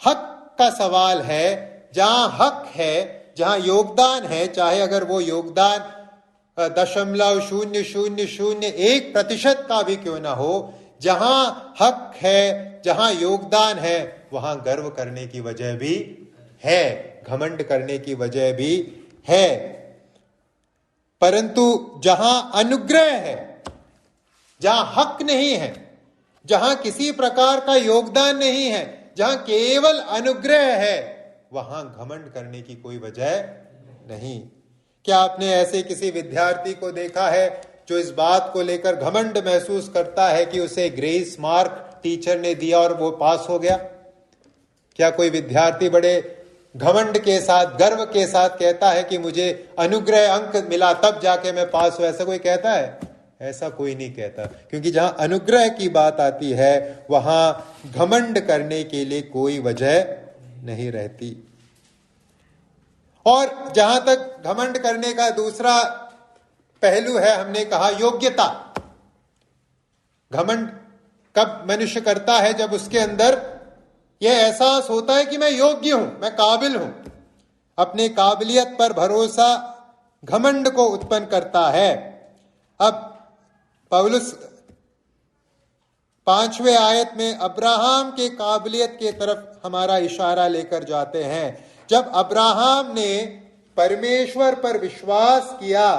हक का सवाल है, जहां हक है, जहां योगदान है, चाहे अगर वो योगदान 0.0001% का भी क्यों ना हो, जहां हक है, जहां योगदान है, वहां गर्व करने की वजह भी है, घमंड करने की वजह भी है। परंतु जहां अनुग्रह है, जहां हक नहीं है, जहां किसी प्रकार का योगदान नहीं है, जहां केवल अनुग्रह है, वहां घमंड करने की कोई वजह नहीं। क्या आपने ऐसे किसी विद्यार्थी को देखा है जो इस बात को लेकर घमंड महसूस करता है कि उसे ग्रेस मार्क टीचर ने दिया और वो पास हो गया? क्या कोई विद्यार्थी बड़े घमंड के साथ, गर्व के साथ कहता है कि मुझे अनुग्रह अंक मिला तब जाके मैं पास हुआ, ऐसा कोई कहता है? ऐसा कोई नहीं कहता, क्योंकि जहां अनुग्रह की बात आती है वहां घमंड करने के लिए कोई वजह नहीं रहती। और जहां तक घमंड करने का दूसरा पहलू है, हमने कहा योग्यता। घमंड कब मनुष्य करता है? जब उसके अंदर यह एहसास होता है कि मैं योग्य हूं, मैं काबिल हूं। अपने काबिलियत पर भरोसा घमंड को उत्पन्न करता है। अब पौलुस 5वें आयत में अब्राहम के काबिलियत के तरफ हमारा इशारा लेकर जाते हैं। जब अब्राहम ने परमेश्वर पर विश्वास किया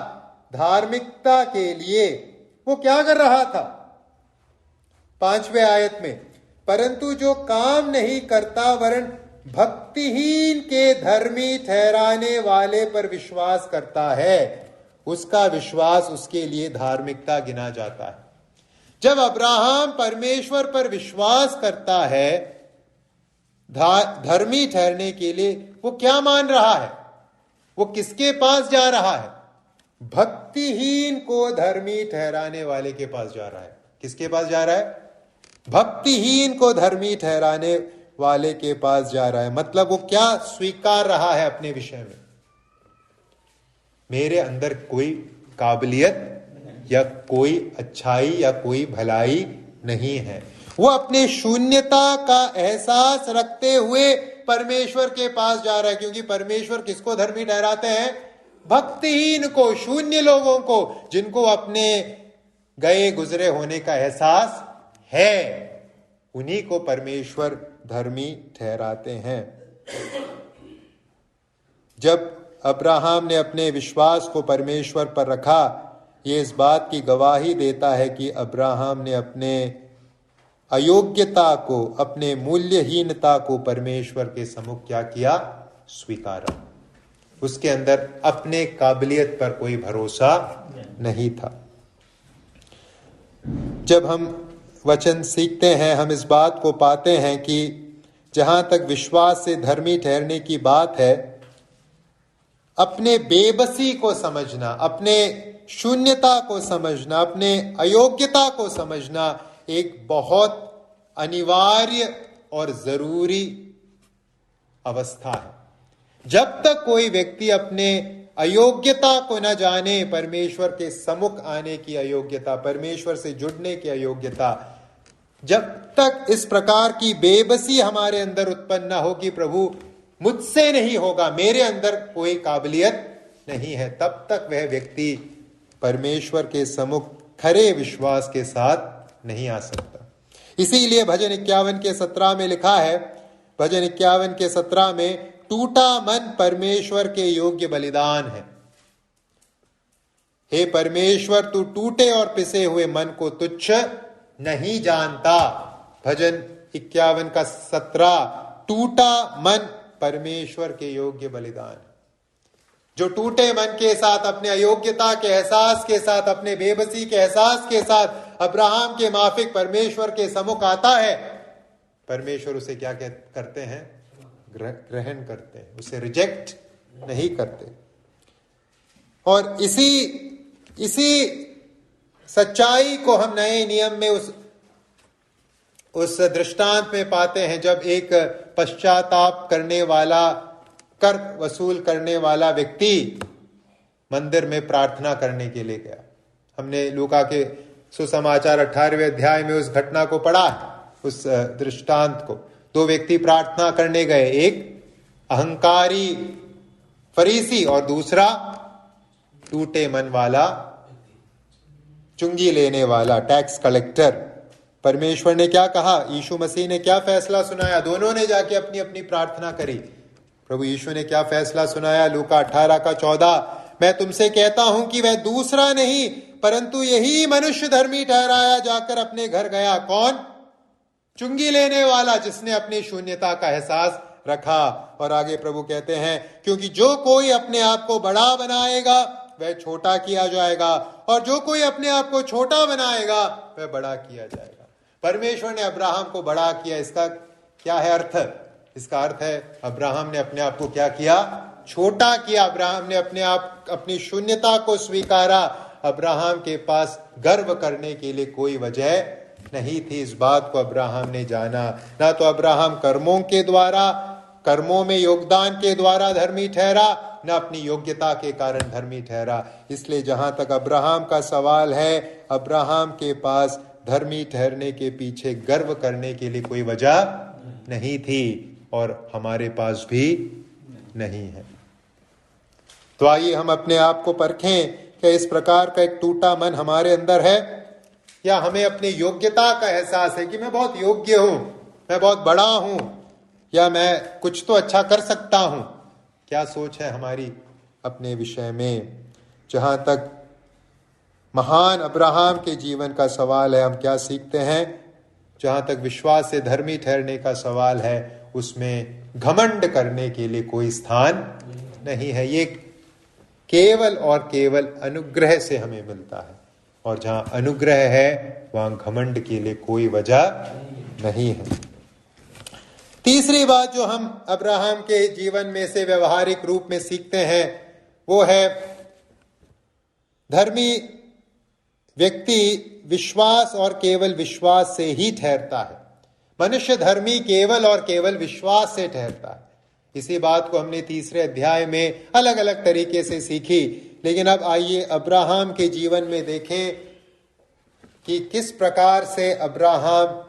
धार्मिकता के लिए, वो क्या कर रहा था? 5वें आयत में, परंतु जो काम नहीं करता वरन भक्तिहीन के धर्मी ठहराने वाले पर विश्वास करता है, उसका विश्वास उसके लिए धार्मिकता गिना जाता है। जब अब्राहम परमेश्वर पर विश्वास करता है धर्मी ठहरने के लिए, वो क्या मान रहा है? वो किसके पास जा रहा है? भक्तिहीन को धर्मी ठहराने वाले के पास जा रहा है। किसके पास जा रहा है? भक्तिहीन को धर्मी ठहराने वाले के पास जा रहा है। मतलब वो क्या स्वीकार रहा है अपने विषय में? मेरे अंदर कोई काबिलियत या कोई अच्छाई या कोई भलाई नहीं है। वो अपने शून्यता का एहसास रखते हुए परमेश्वर के पास जा रहा है, क्योंकि परमेश्वर किसको धर्मी ठहराते हैं? भक्तिहीन को, शून्य लोगों को, जिनको अपने गए गुजरे होने का एहसास है, उन्हीं को परमेश्वर धर्मी ठहराते हैं। जब अब्राहम ने अपने विश्वास को परमेश्वर पर रखा, ये इस बात की गवाही देता है कि अब्राहम ने अपने अयोग्यता को, अपने मूल्यहीनता को परमेश्वर के सम्मुख क्या किया? स्वीकारा। उसके अंदर अपने काबिलियत पर कोई भरोसा नहीं था। जब हम वचन सीखते हैं, हम इस बात को पाते हैं कि जहां तक विश्वास से धर्मी ठहरने की बात है, अपने बेबसी को समझना, अपने शून्यता को समझना, अपने अयोग्यता को समझना एक बहुत अनिवार्य और जरूरी अवस्था है। जब तक कोई व्यक्ति अपने अयोग्यता को न जाने, परमेश्वर के सम्मुख आने की अयोग्यता, परमेश्वर से जुड़ने की अयोग्यता, जब तक इस प्रकार की बेबसी हमारे अंदर उत्पन्न न हो कि प्रभु मुझसे नहीं होगा, मेरे अंदर कोई काबिलियत नहीं है, तब तक वह व्यक्ति परमेश्वर के सम्मुख खरे विश्वास के साथ नहीं आ सकता। इसीलिए भजन 51 के 17 में लिखा है, भजन 51 के 17 में, टूटा मन परमेश्वर के योग्य बलिदान है। हे परमेश्वर, तू टूटे और पिसे हुए मन को तुच्छ नहीं जानता। भजन 51 का 17, टूटा मन परमेश्वर के योग्य बलिदान। जो टूटे मन के साथ, अपने अयोग्यता के एहसास के साथ, अपने बेबसी के एहसास के साथ अब्राहम के माफिक परमेश्वर के सम्मुख आता है, परमेश्वर उसे क्या करते हैं? ग्रहण करते हैं, उसे रिजेक्ट नहीं करते। और इसी सच्चाई को हम नए नियम में उस दृष्टांत में पाते हैं, जब एक पश्चाताप करने वाला, कर वसूल करने वाला व्यक्ति मंदिर में प्रार्थना करने के लिए गया। हमने लूका के सुसमाचार 18वें अध्याय में उस घटना को पढ़ा, उस दृष्टांत को। 2 व्यक्ति प्रार्थना करने गए, एक अहंकारी फरीसी और दूसरा टूटे मन वाला, चुंगी लेने वाला टैक्स कलेक्टर। परमेश्वर ने क्या कहा? यीशु मसीह ने क्या फैसला सुनाया? दोनों ने जाके अपनी अपनी प्रार्थना करी। प्रभु यीशु ने क्या फैसला सुनाया? लूका 18 का 14, मैं तुमसे कहता हूं कि वह दूसरा नहीं परंतु यही मनुष्य धर्मी ठहराया जाकर अपने घर गया। कौन? चुंगी लेने वाला, जिसने अपनी शून्यता का एहसास रखा। और आगे प्रभु कहते हैं, क्योंकि जो कोई अपने आप को बड़ा बनाएगा वह छोटा किया जाएगा, और जो कोई अपने आप को छोटा बनाएगा वह बड़ा किया जाएगा। परमेश्वर ने अब्राहम को बड़ा किया, इसका क्या है अर्थ? इसका अर्थ है अब्राहम ने अपने आप को क्या किया? छोटा किया। अब्राहम ने अपनी शून्यता को स्वीकारा। अब्राहम के पास गर्व करने के लिए कोई वजह नहीं थी। इस बात को अब्राहम ने जाना। ना तो अब्राहम कर्मों में योगदान के द्वारा धर्मी ठहरा, न अपनी योग्यता के कारण धर्मी ठहरा। इसलिए जहां तक अब्राहम का सवाल है, अब्राहम के पास धर्मी ठहरने के पीछे गर्व करने के लिए कोई वजह नहीं थी, और हमारे पास भी नहीं है। तो आइए हम अपने आप को परखें कि इस प्रकार का एक टूटा मन हमारे अंदर है, या हमें अपनी योग्यता का एहसास है कि मैं बहुत योग्य हूं, मैं बहुत बड़ा हूं, या मैं कुछ तो अच्छा कर सकता हूं। क्या सोच है हमारी अपने विषय में? जहां तक महान अब्राहम के जीवन का सवाल है, हम क्या सीखते हैं? जहां तक विश्वास से धर्मी ठहरने का सवाल है, उसमें घमंड करने के लिए कोई स्थान नहीं है। ये केवल और केवल अनुग्रह से हमें मिलता है, और जहां अनुग्रह है वहां घमंड के लिए कोई वजह नहीं है। तीसरी बात जो हम अब्राहम के जीवन में से व्यवहारिक रूप में सीखते हैं, वो है धर्मी व्यक्ति विश्वास और केवल विश्वास से ही ठहरता है। मनुष्य धर्मी केवल और केवल विश्वास से ठहरता है। इसी बात को हमने तीसरे अध्याय में अलग अलग तरीके से सीखी, लेकिन अब आइए अब्राहम के जीवन में देखें कि किस प्रकार से अब्राहम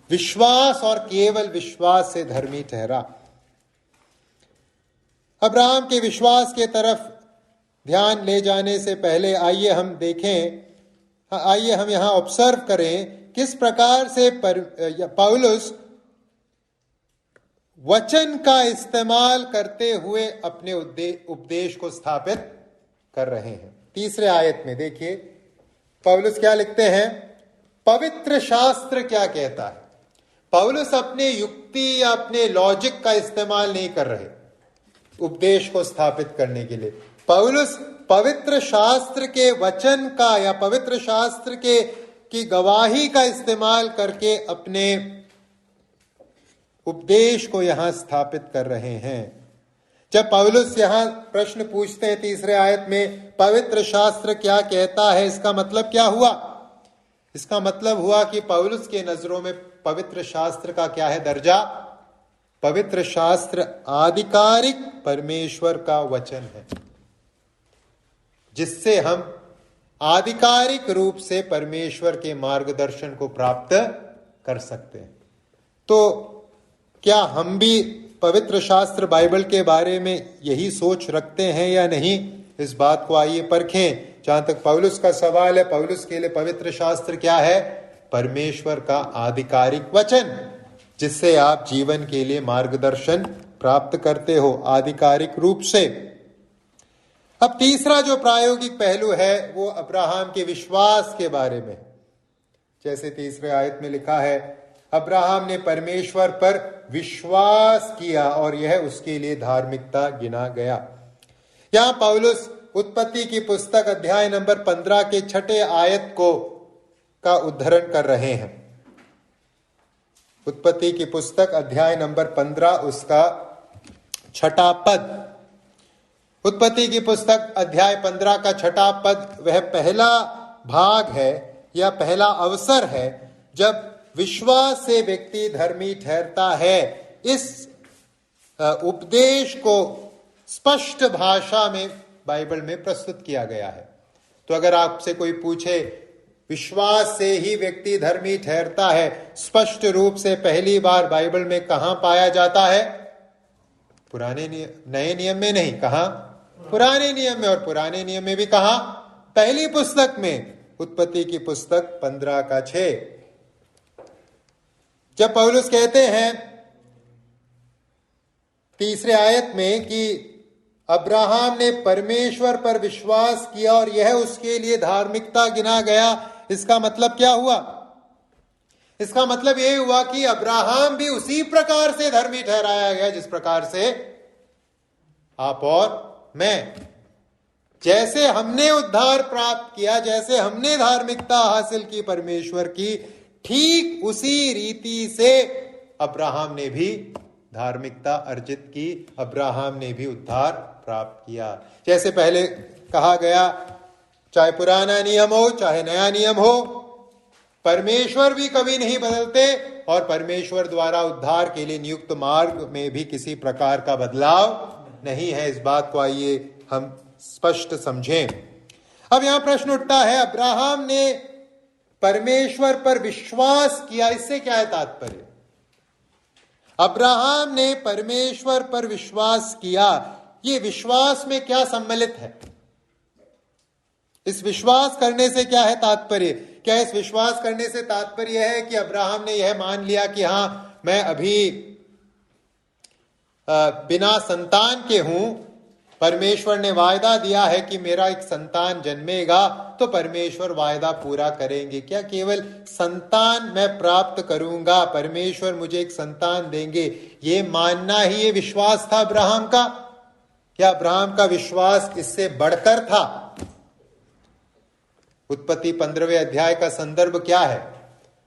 विश्वास और केवल विश्वास से धर्मी ठहरा। अब्राहम के विश्वास के तरफ ध्यान ले जाने से पहले आइए हम देखें, आइए हम यहां ऑब्जर्व करें किस प्रकार से पौलुस वचन का इस्तेमाल करते हुए अपने उपदेश को स्थापित कर रहे हैं। तीसरे आयत में देखिए पौलुस क्या लिखते हैं, पवित्र शास्त्र क्या कहता है। पौलुस अपने युक्ति या अपने लॉजिक का इस्तेमाल नहीं कर रहे उपदेश को स्थापित करने के लिए। पौलुस पवित्र शास्त्र के वचन का या पवित्र शास्त्र की गवाही का इस्तेमाल करके अपने उपदेश को यहां स्थापित कर रहे हैं। जब पौलुस यहां प्रश्न पूछते हैं तीसरे आयत में, पवित्र शास्त्र क्या कहता है, इसका मतलब क्या हुआ? इसका मतलब हुआ कि पौलुस के नजरों में पवित्र शास्त्र का क्या है दर्जा? पवित्र शास्त्र आधिकारिक परमेश्वर का वचन है, जिससे हम आधिकारिक रूप से परमेश्वर के मार्गदर्शन को प्राप्त कर सकते हैं। तो क्या हम भी पवित्र शास्त्र बाइबल के बारे में यही सोच रखते हैं या नहीं? इस बात को आइए परखें। जहां तक पौलुस का सवाल है, पौलुस के लिए पवित्र शास्त्र क्या है? परमेश्वर का आधिकारिक वचन, जिससे आप जीवन के लिए मार्गदर्शन प्राप्त करते हो आधिकारिक रूप से। अब तीसरा जो प्रायोगिक पहलू है वो अब्राहम के विश्वास के बारे में। जैसे तीसरे आयत में लिखा है, अब्राहम ने परमेश्वर पर विश्वास किया और यह उसके लिए धार्मिकता गिना गया। यहां पौलुस उत्पत्ति की पुस्तक अध्याय नंबर 15 के 6 आयत का उद्धरण कर रहे हैं। उत्पत्ति की पुस्तक अध्याय नंबर 15 उसका 6 पद। उत्पत्ति की पुस्तक अध्याय 15 का 6 पद वह पहला भाग है या पहला अवसर है जब विश्वास से व्यक्ति धर्मी ठहरता है। इस उपदेश को स्पष्ट भाषा में बाइबल में प्रस्तुत किया गया है। तो अगर आपसे कोई पूछे विश्वास से ही व्यक्ति धर्मी ठहरता है, स्पष्ट रूप से पहली बार बाइबल में कहां पाया जाता है? नए नियम में नहीं, कहां? पुराने नियम में। और पुराने नियम में भी कहां? पहली पुस्तक में, उत्पत्ति की पुस्तक 15 का 6। जब पौलुस कहते हैं तीसरे आयत में कि अब्राहम ने परमेश्वर पर विश्वास किया और यह उसके लिए धार्मिकता गिना गया, इसका मतलब क्या हुआ? इसका मतलब यह हुआ कि अब्राहम भी उसी प्रकार से धर्मी ठहराया गया जिस प्रकार से आप और मैं। जैसे हमने उद्धार प्राप्त किया, जैसे हमने धार्मिकता हासिल की परमेश्वर की, ठीक उसी रीति से अब्राहम ने भी धार्मिकता अर्जित की, अब्राहम ने भी उद्धार प्राप्त किया। जैसे पहले कहा गया, चाहे पुराना नियम हो चाहे नया नियम हो, परमेश्वर भी कभी नहीं बदलते और परमेश्वर द्वारा उद्धार के लिए नियुक्त मार्ग में भी किसी प्रकार का बदलाव नहीं है। इस बात को आइए हम स्पष्ट समझें। अब यहां प्रश्न उठता है, अब्राहम ने परमेश्वर पर विश्वास किया, इससे क्या है तात्पर्य? अब्राहम ने परमेश्वर पर विश्वास किया, ये विश्वास में क्या सम्मिलित है? इस विश्वास करने से क्या है तात्पर्य? क्या इस विश्वास करने से तात्पर्य है कि अब्राहम ने यह मान लिया कि हां, मैं अभी बिना संतान के हूं, परमेश्वर ने वायदा दिया है कि मेरा एक संतान जन्मेगा तो परमेश्वर वायदा पूरा करेंगे? क्या केवल संतान मैं प्राप्त करूंगा, परमेश्वर मुझे एक संतान देंगे, ये मानना ही ये विश्वास था अब्राहम का? क्या अब्राहम का विश्वास इससे बढ़कर था? उत्पत्ति 15वें अध्याय का संदर्भ क्या है?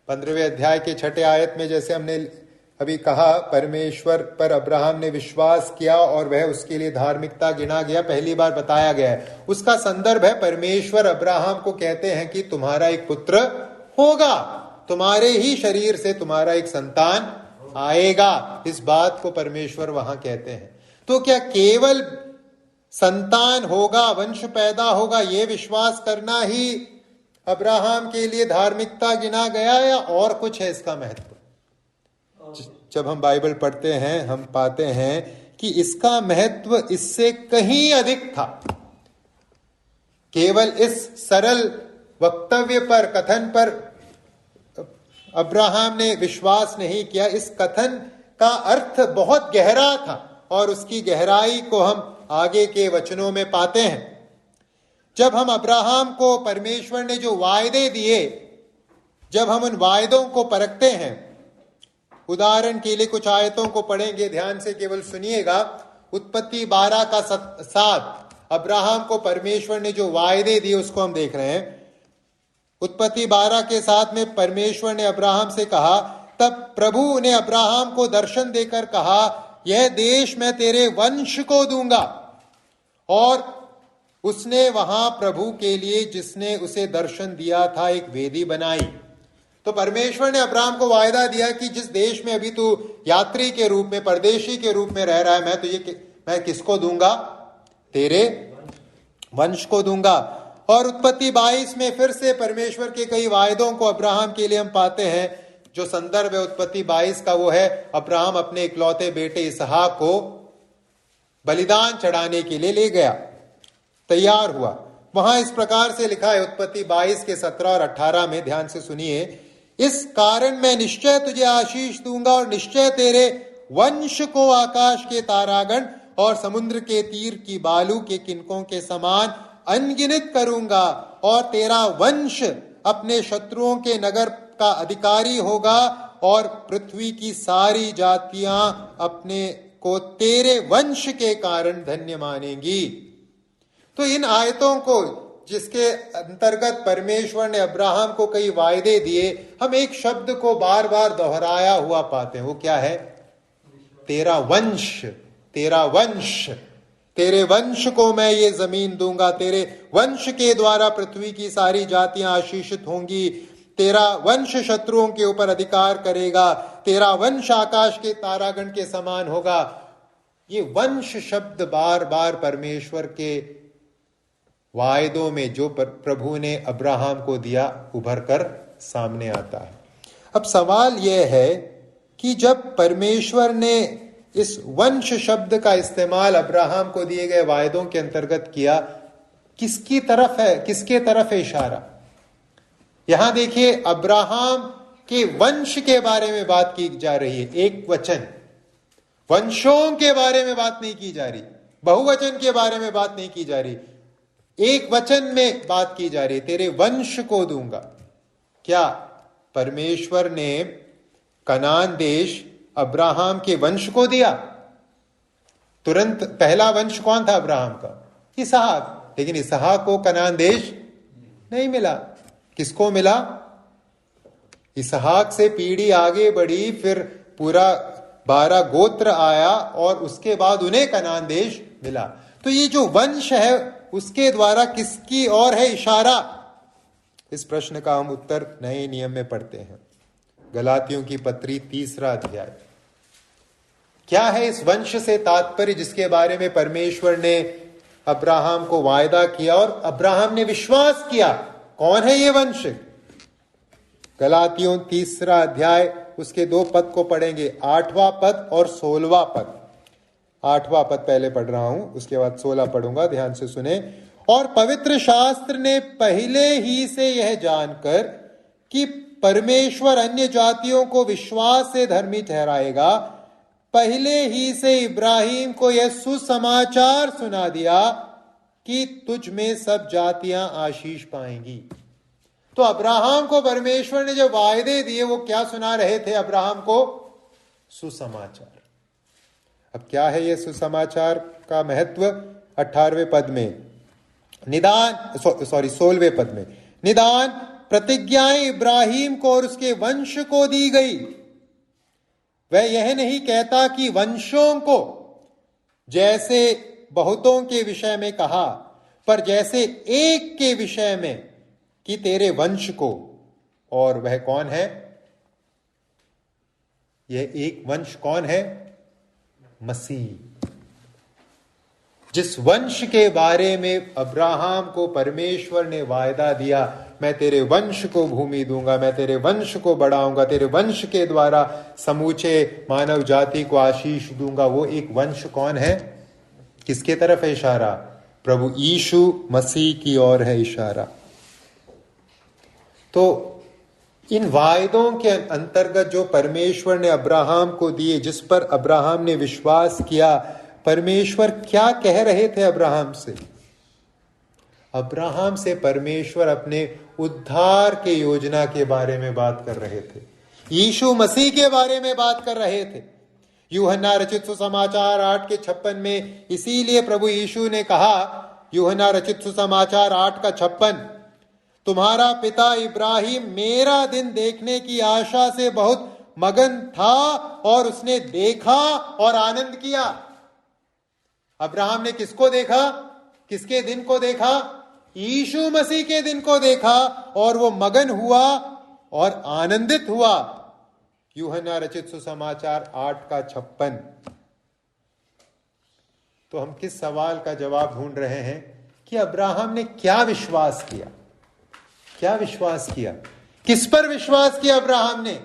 15वें अध्याय के 6 आयत में, जैसे हमने अभी कहा, परमेश्वर पर अब्राहम ने विश्वास किया और वह उसके लिए धार्मिकता गिना गया, पहली बार बताया गया है। उसका संदर्भ है, परमेश्वर अब्राहम को कहते हैं कि तुम्हारा एक पुत्र होगा, तुम्हारे ही शरीर से तुम्हारा एक संतान आएगा। इस बात को परमेश्वर वहां कहते हैं। तो क्या केवल संतान होगा, वंश पैदा होगा, यह विश्वास करना ही अब्राहम के लिए धार्मिकता गिना गया, या और कुछ है इसका महत्व? जब हम बाइबल पढ़ते हैं हम पाते हैं कि इसका महत्व इससे कहीं अधिक था। केवल इस सरल वक्तव्य पर, कथन पर अब्राहम ने विश्वास नहीं किया, इस कथन का अर्थ बहुत गहरा था और उसकी गहराई को हम आगे के वचनों में पाते हैं। जब हम अब्राहम को परमेश्वर ने जो वायदे दिए, जब हम उन वायदों को परखते हैं, उदाहरण के लिए कुछ आयतों को पढ़ेंगे, ध्यान से केवल सुनिएगा। उत्पत्ति 12 का 7, अब्राहम को परमेश्वर ने जो वायदे दिए उसको हम देख रहे हैं। उत्पत्ति 12 के 7 में परमेश्वर ने अब्राहम से कहा, तब प्रभु ने अब्राहम को दर्शन देकर कहा, यह देश मैं तेरे वंश को दूंगा। और उसने वहां प्रभु के लिए, जिसने उसे दर्शन दिया था, एक वेदी बनाई। तो परमेश्वर ने अब्राहम को वायदा दिया कि जिस देश में अभी तू यात्री के रूप में, परदेशी के रूप में रह रहा है, मैं किसको दूंगा? तेरे वंश को दूंगा। और उत्पत्ति 22 में फिर से परमेश्वर के कई वायदों को अब्राहम के लिए हम पाते हैं। जो संदर्भ है उत्पत्ति 22 का वो है, अब्राहम अपने इकलौते बेटे इसहाक को बलिदान चढ़ाने के लिए ले गया, तैयार हुआ। वहां इस प्रकार से लिखा है उत्पत्ति 22 के 17 और 18 में, ध्यान से सुनिए, इस कारण मैं निश्चय तुझे आशीष दूंगा और निश्चय तेरे वंश को आकाश के तारागण और समुद्र के तीर की बालू के किनकों के समान अनगिनत करूंगा, और तेरा वंश अपने शत्रुओं के नगर का अधिकारी होगा और पृथ्वी की सारी जातियां अपने को तेरे वंश के कारण धन्य मानेंगी। तो इन आयतों को, जिसके अंतर्गत परमेश्वर ने अब्राहम को कई वायदे दिए, हम एक शब्द को बार बार दोहराया हुआ पाते हैं। वो क्या है? तेरा वंश, तेरा वंश, तेरे वंश को मैं ये जमीन दूंगा, तेरे वंश के द्वारा पृथ्वी की सारी जातियां आशीषित होंगी, तेरा वंश शत्रुओं के ऊपर अधिकार करेगा, तेरा वंश आकाश के तारागण के समान होगा। ये वंश शब्द बार बार परमेश्वर के वायदों में जो प्रभु ने अब्राहम को दिया उभर कर सामने आता है। अब सवाल यह है कि जब परमेश्वर ने इस वंश शब्द का इस्तेमाल अब्राहम को दिए गए वायदों के अंतर्गत किया, किसकी तरफ है, किसके तरफ है इशारा? यहां देखिए, अब्राहम के वंश के बारे में बात की जा रही है, एक वचन। वंशों के बारे में बात नहीं की जा रही, बहुवचन के बारे में बात नहीं की जा रही, एक वचन में बात की जा रही, तेरे वंश को दूंगा। क्या परमेश्वर ने कनान देश अब्राहम के वंश को दिया? तुरंत पहला वंश कौन था अब्राहम का? इसहाक। लेकिन इसहाक को कनान देश नहीं मिला। किसको मिला? इसहाक से पीढ़ी आगे बढ़ी, फिर पूरा 12 गोत्र आया और उसके बाद उन्हें कनान देश मिला। तो ये जो वंश है उसके द्वारा किसकी ओर है इशारा? इस प्रश्न का हम उत्तर नए नियम में पढ़ते हैं। गलातियों की पत्री 3 अध्याय। क्या है इस वंश से तात्पर्य जिसके बारे में परमेश्वर ने अब्राहम को वायदा किया और अब्राहम ने विश्वास किया? कौन है ये वंश? गलातियों 3 अध्याय उसके 2 पद को पढ़ेंगे, 8वां पद और 16वां पद। 8वां पद पहले पढ़ रहा हूं, उसके बाद 16 पढ़ूंगा, ध्यान से सुने। और पवित्र शास्त्र ने पहले ही से यह जानकर कि परमेश्वर अन्य जातियों को विश्वास से धर्मी ठहराएगा, पहले ही से इब्राहिम को यह सुसमाचार सुना दिया कि तुझ में सब जातियां आशीष पाएंगी। तो अब्राहम को परमेश्वर ने जो वायदे दिए वो क्या सुना रहे थे अब्राहम को? सुसमाचार। अब क्या है ये सुसमाचार का महत्व? 18वें पद में निदान 16वें पद में, निदान प्रतिज्ञाएं इब्राहिम को और उसके वंश को दी गई। वह यह नहीं कहता कि वंशों को, जैसे बहुतों के विषय में कहा, पर जैसे एक के विषय में कि तेरे वंश को। और वह कौन है? यह एक वंश कौन है? मसीह। जिस वंश के बारे में अब्राहम को परमेश्वर ने वायदा दिया, मैं तेरे वंश को भूमि दूंगा, मैं तेरे वंश को बढ़ाऊंगा, तेरे वंश के द्वारा समूचे मानव जाति को आशीष दूंगा, वो एक वंश कौन है? किसके तरफ है इशारा? प्रभु यीशु मसीह की ओर है इशारा। तो इन वायदों के अंतर्गत जो परमेश्वर ने अब्राहम को दिए, जिस पर अब्राहम ने विश्वास किया, परमेश्वर क्या कह रहे थे अब्राहम से? अब्राहम से परमेश्वर अपने उद्धार के योजना के बारे में बात कर रहे थे, यीशु मसीह के बारे में बात कर रहे थे। यूहन्ना रचित सुसमाचार 8:56 में इसीलिए प्रभु यीशु ने कहा, यूहन्ना रचित सुसमाचार 8:56, तुम्हारा पिता इब्राहिम मेरा दिन देखने की आशा से बहुत मगन था और उसने देखा और आनंद किया। अब्राहम ने किसको देखा? किसके दिन को देखा? यीशु मसीह के दिन को देखा और वो मगन हुआ और आनंदित हुआ। यूहन्ना रचित सुसमाचार 8:56। तो हम किस सवाल का जवाब ढूंढ रहे हैं कि अब्राहम ने क्या विश्वास किया? क्या विश्वास किया? किस पर विश्वास किया अब्राहम ने?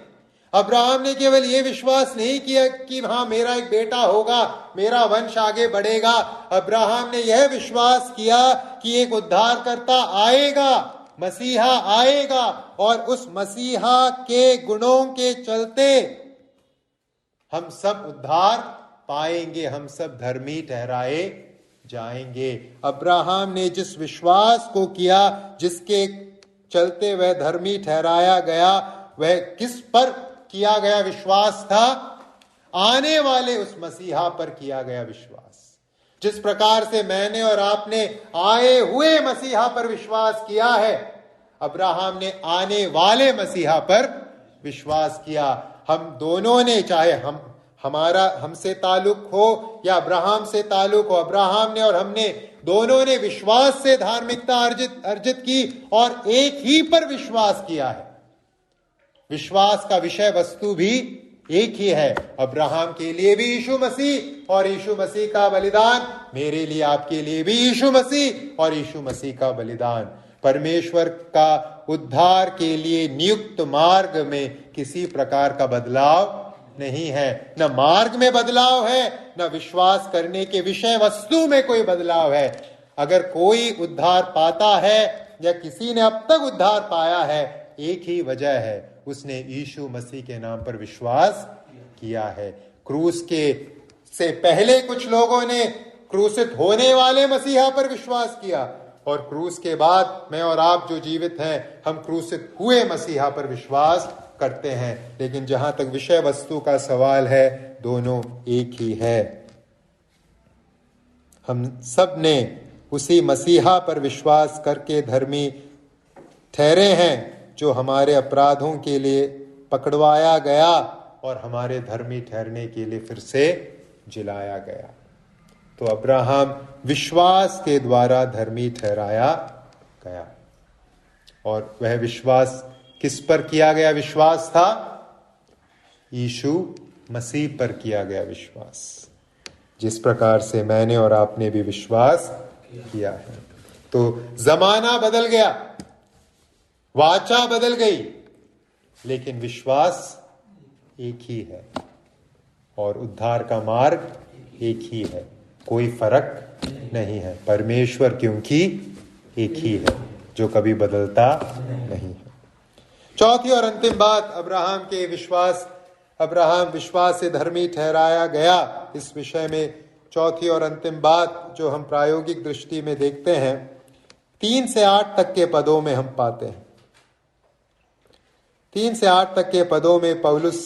अब्राहम ने केवल यह विश्वास नहीं किया कि हाँ मेरा एक बेटा होगा, मेरा वंश आगे बढ़ेगा। अब्राहम ने यह विश्वास किया कि एक उद्धारकर्ता आएगा, मसीहा आएगा, और उस मसीहा के गुणों के चलते हम सब उद्धार पाएंगे, हम सब धर्मी ठहराए जाएंगे। अब्राहम ने जिस विश्वास को किया, जिसके चलते वह धर्मी ठहराया गया, वह किस पर किया गया विश्वास था? आने वाले उस मसीहा पर किया गया विश्वास। जिस प्रकार से मैंने और आपने आए हुए मसीहा पर विश्वास किया है, अब्राहम ने आने वाले मसीहा पर विश्वास किया। हम दोनों ने, चाहे हमारा हमसे ताल्लुक हो या अब्राहम से ताल्लुक हो, अब्राहम ने और हमने दोनों ने विश्वास से धार्मिकता अर्जित की और एक ही पर विश्वास किया है। विश्वास का विषय वस्तु भी एक ही है। अब्राहम के लिए भी यीशु मसीह और यीशु मसीह का बलिदान, मेरे लिए आपके लिए भी यीशु मसीह और यीशु मसीह का बलिदान। परमेश्वर का उद्धार के लिए नियुक्त मार्ग में किसी प्रकार का बदलाव नहीं है। न मार्ग में बदलाव है, न विश्वास करने के विषय वस्तु में कोई बदलाव है। अगर कोई उद्धार पाता है या किसी ने अब तक उद्धार पाया है, एक ही वजह है, उसने यीशु मसीह के नाम पर विश्वास किया है। क्रूस के से पहले कुछ लोगों ने क्रूसित होने वाले मसीहा पर विश्वास किया, और क्रूस के बाद मैं और आप जो जीवित हैं, हम क्रूसित हुए मसीहा पर विश्वास करते हैं। लेकिन जहां तक विषय वस्तु का सवाल है, दोनों एक ही है। हम सब ने उसी मसीहा पर विश्वास करके धर्मी ठहरे हैं, जो हमारे अपराधों के लिए पकड़वाया गया और हमारे धर्मी ठहरने के लिए फिर से जिलाया गया। तो अब्राहम विश्वास के द्वारा धर्मी ठहराया गया। और वह विश्वास किस पर किया गया विश्वास था? यीशु मसीह पर किया गया विश्वास, जिस प्रकार से मैंने और आपने भी विश्वास किया है। तो जमाना बदल गया, वाचा बदल गई, लेकिन विश्वास एक ही है और उद्धार का मार्ग एक ही है, कोई फर्क नहीं है। परमेश्वर क्योंकि एक ही है जो कभी बदलता नहीं है। चौथी और अंतिम बात, अब्राहम विश्वास से धर्मी ठहराया गया। इस विषय में चौथी और अंतिम बात जो हम प्रायोगिक दृष्टि में देखते हैं, 3 से 8 तक के पदों में हम पाते हैं। 3 से 8 तक के पदों में पौलुस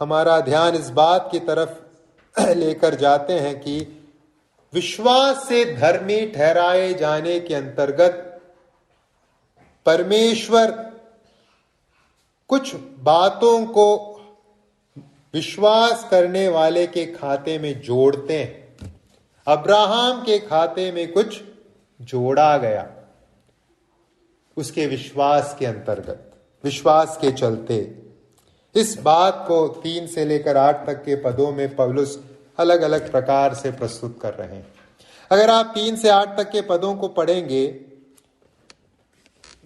हमारा ध्यान इस बात की तरफ लेकर जाते हैं कि विश्वास से धर्मी ठहराए जाने के अंतर्गत परमेश्वर कुछ बातों को विश्वास करने वाले के खाते में जोड़ते हैं। अब्राहम के खाते में कुछ जोड़ा गया उसके विश्वास के अंतर्गत, विश्वास के चलते। इस बात को 3 से लेकर 8 तक के पदों में पौलुस अलग अलग प्रकार से प्रस्तुत कर रहे हैं। अगर आप 3 से 8 तक के पदों को पढ़ेंगे,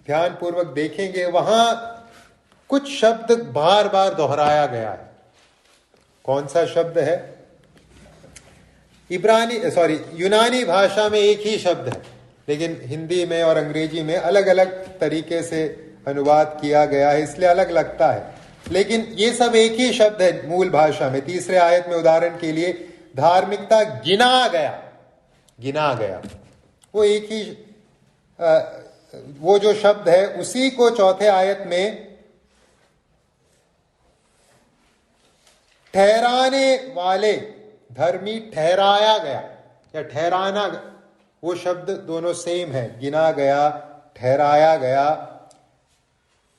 ध्यानपूर्वक देखेंगे, वहां कुछ शब्द बार बार दोहराया गया है। कौन सा शब्द है? यूनानी भाषा में एक ही शब्द है, लेकिन हिंदी में और अंग्रेजी में अलग अलग तरीके से अनुवाद किया गया है, इसलिए अलग लगता है। लेकिन ये सब एक ही शब्द है मूल भाषा में। तीसरे आयत में उदाहरण के लिए धार्मिकता गिना गया, वो एक ही वो जो शब्द है उसी को चौथे आयत में ठहराने वाले, धर्मी ठहराया गया या ठहराना, वो शब्द दोनों सेम है। गिना गया, ठहराया गया।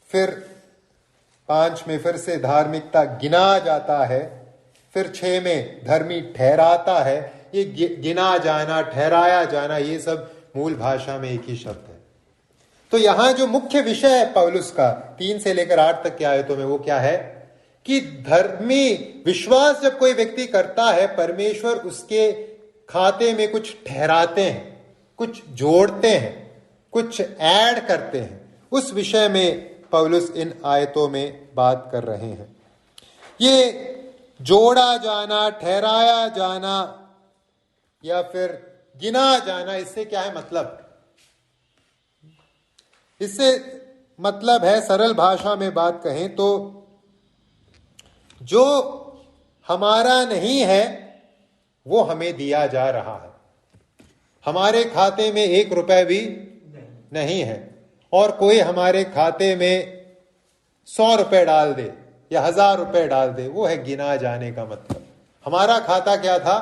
फिर 5 में फिर से धार्मिकता गिना जाता है। फिर 6 में धर्मी ठहराता है। ये गिना जाना, ठहराया जाना, ये सब मूल भाषा में एक ही शब्द है। तो यहां जो मुख्य विषय है पौलुस का 3 से लेकर 8 तक की आयतों में, वो क्या है कि धर्मी विश्वास जब कोई व्यक्ति करता है, परमेश्वर उसके खाते में कुछ ठहराते हैं, कुछ जोड़ते हैं, कुछ ऐड करते हैं। उस विषय में पौलुस इन आयतों में बात कर रहे हैं। ये जोड़ा जाना, ठहराया जाना या फिर गिना जाना, इससे क्या है मतलब? इससे मतलब है, सरल भाषा में बात कहें तो, जो हमारा नहीं है वो हमें दिया जा रहा है। हमारे खाते में 1 रुपए भी नहीं है और कोई हमारे खाते में 100 रुपए डाल दे या 1000 रुपए डाल दे, वो है गिना जाने का मतलब। हमारा खाता क्या था?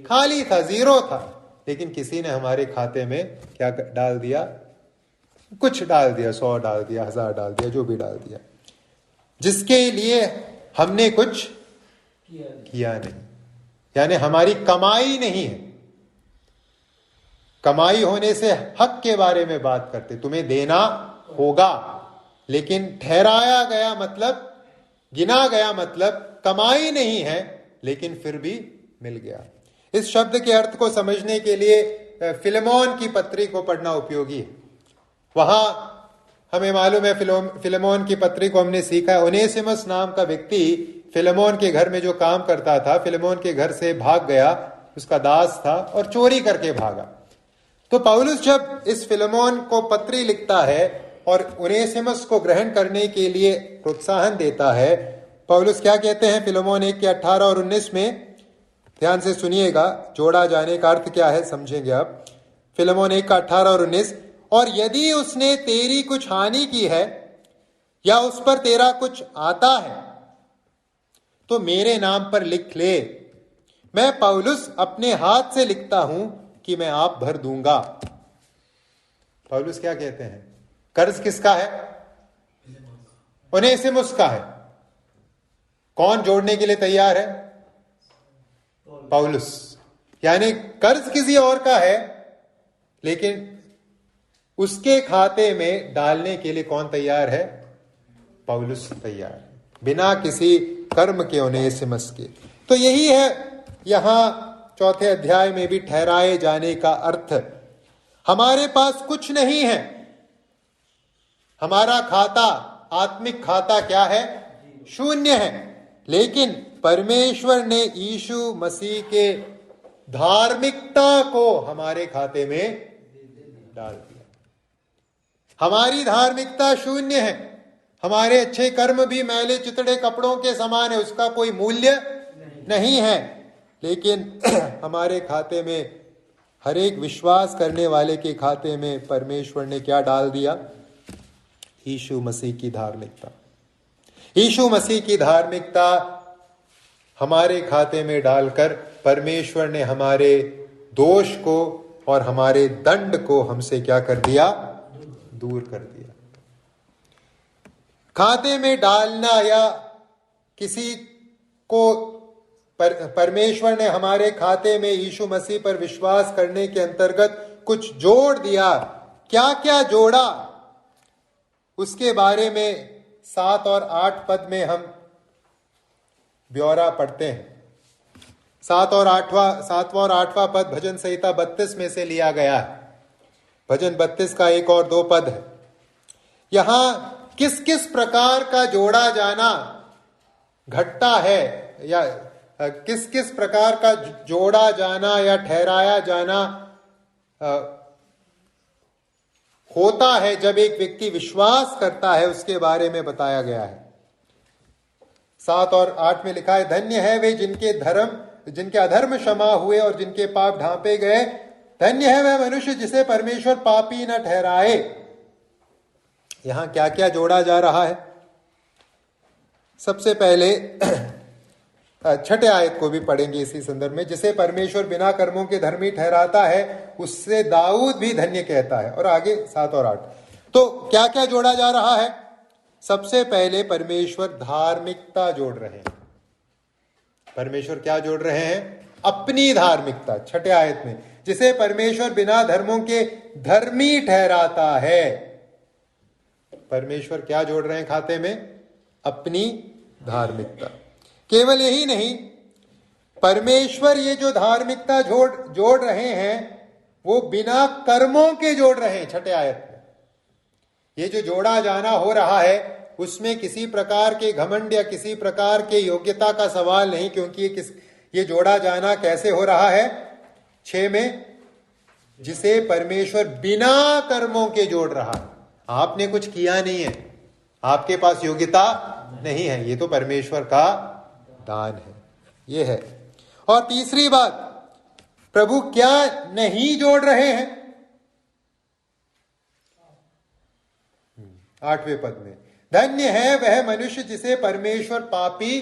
खाली था, 0 था, लेकिन किसी ने हमारे खाते में क्या डाल दिया? कुछ डाल दिया, 100 डाल दिया, 1000 डाल दिया, जो भी डाल दिया, जिसके लिए हमने कुछ किया नहीं, यानी हमारी कमाई नहीं है। कमाई होने से हक के बारे में बात करते, तुम्हें देना होगा, लेकिन ठहराया गया मतलब, गिना गया मतलब कमाई नहीं है लेकिन फिर भी मिल गया। इस शब्द के अर्थ को समझने के लिए फिलेमोन की पत्री को पढ़ना उपयोगी है। वहां हमें मालूम है, फिलेमोन की पत्री को हमने सीखा है, ओनेसिमस नाम का व्यक्ति फिलेमोन के घर में जो काम करता था, फिलेमोन के घर से भाग गया, उसका दास था और चोरी करके भागा। तो पौलुस जब इस फिलेमोन को पत्री लिखता है और ओनेसिमस को ग्रहण करने के लिए प्रोत्साहन देता है, पौलुस क्या कहते हैं? फिलेमोन 1 के 18 और 19 में, ध्यान से सुनिएगा, जोड़ा जाने का अर्थ क्या है समझेंगे आप। फिलेमोन 1 का 18 और 19, और यदि उसने तेरी कुछ हानि की है या उस पर तेरा कुछ आता है तो मेरे नाम पर लिख ले, मैं पौलुस अपने हाथ से लिखता हूं कि मैं आप भर दूंगा। पौलुस क्या कहते हैं? कर्ज किसका है? ओनेसिमुस का है। कौन जोड़ने के लिए तैयार है? पौलुस। यानी कर्ज किसी और का है, लेकिन उसके खाते में डालने के लिए कौन तैयार है? पौलुस तैयार है, बिना किसी कर्म के ओनेसिमस के। तो यही है यहां चौथे अध्याय में भी ठहराए जाने का अर्थ। हमारे पास कुछ नहीं है, हमारा खाता, आत्मिक खाता क्या है? शून्य है। लेकिन परमेश्वर ने यीशु मसीह के धार्मिकता को हमारे खाते में डाल दिया। हमारी धार्मिकता शून्य है, हमारे अच्छे कर्म भी मैले चितड़े कपड़ों के समान है, उसका कोई मूल्य नहीं है। लेकिन हमारे खाते में, हर एक विश्वास करने वाले के खाते में परमेश्वर ने क्या डाल दिया? यीशु मसीह की धार्मिकता। यीशु मसीह की धार्मिकता हमारे खाते में डालकर परमेश्वर ने हमारे दोष को और हमारे दंड को हमसे क्या कर दिया? दूर कर दिया। खाते में डालना या किसी को परमेश्वर ने हमारे खाते में यीशु मसीह पर विश्वास करने के अंतर्गत कुछ जोड़ दिया। क्या क्या जोड़ा, उसके बारे में 7 और 8 पद में हम ब्यौरा पढ़ते हैं। 7वां और 8वां पद भजन संहिता 32 में से लिया गया है। भजन 32 का 1 और 2 पद है। यहां किस किस प्रकार का जोड़ा जाना घटता है, या किस किस प्रकार का जोड़ा जाना या ठहराया जाना होता है जब एक व्यक्ति विश्वास करता है, उसके बारे में बताया गया है। 7 और 8 में लिखा है, धन्य है वे जिनके अधर्म क्षमा हुए और जिनके पाप ढांपे गए। धन्य है वह मनुष्य जिसे परमेश्वर पापी न ठहराए। यहां क्या क्या जोड़ा जा रहा है? सबसे पहले 6 आयत को भी पढ़ेंगे इसी संदर्भ में। जिसे परमेश्वर बिना कर्मों के धर्मी ठहराता है, उससे दाऊद भी धन्य कहता है। और आगे 7 और 8। तो क्या क्या जोड़ा जा रहा है? सबसे पहले परमेश्वर धार्मिकता जोड़ रहे हैं। परमेश्वर क्या जोड़ रहे हैं? अपनी धार्मिकता। 6 आयत में, जिसे परमेश्वर बिना धर्मों के धर्मी ठहराता है। परमेश्वर क्या जोड़ रहे हैं खाते में? अपनी धार्मिकता। केवल यही नहीं, परमेश्वर ये जो धार्मिकता जोड़ रहे हैं, वो बिना कर्मों के जोड़ रहे हैं। 6 आयत में ये जो जोड़ा जाना हो रहा है, उसमें किसी प्रकार के घमंड या किसी प्रकार के योग्यता का सवाल नहीं, क्योंकि ये जोड़ा जाना कैसे हो रहा है? 6 में, जिसे परमेश्वर बिना कर्मों के जोड़ रहा है। आपने कुछ किया नहीं है, आपके पास योग्यता नहीं है, ये तो परमेश्वर का दान है, ये है। और तीसरी बात, प्रभु क्या नहीं जोड़ रहे हैं? 8वें पद में, धन्य है वह मनुष्य जिसे परमेश्वर पापी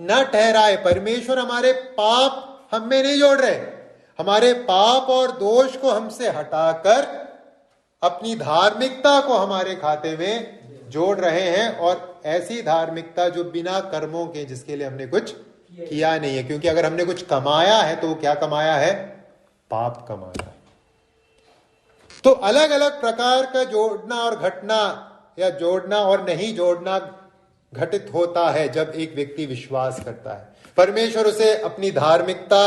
न ठहराए। परमेश्वर हमारे पाप हम में नहीं जोड़ रहे, हमारे पाप और दोष को हमसे हटाकर अपनी धार्मिकता को हमारे खाते में जोड़ रहे हैं। और ऐसी धार्मिकता जो बिना कर्मों के, जिसके लिए हमने कुछ किया नहीं है। क्योंकि अगर हमने कुछ कमाया है तो क्या कमाया है? पाप कमाया है। तो अलग अलग प्रकार का जोड़ना और घटना, या जोड़ना और नहीं जोड़ना घटित होता है जब एक व्यक्ति विश्वास करता है। परमेश्वर उसे अपनी धार्मिकता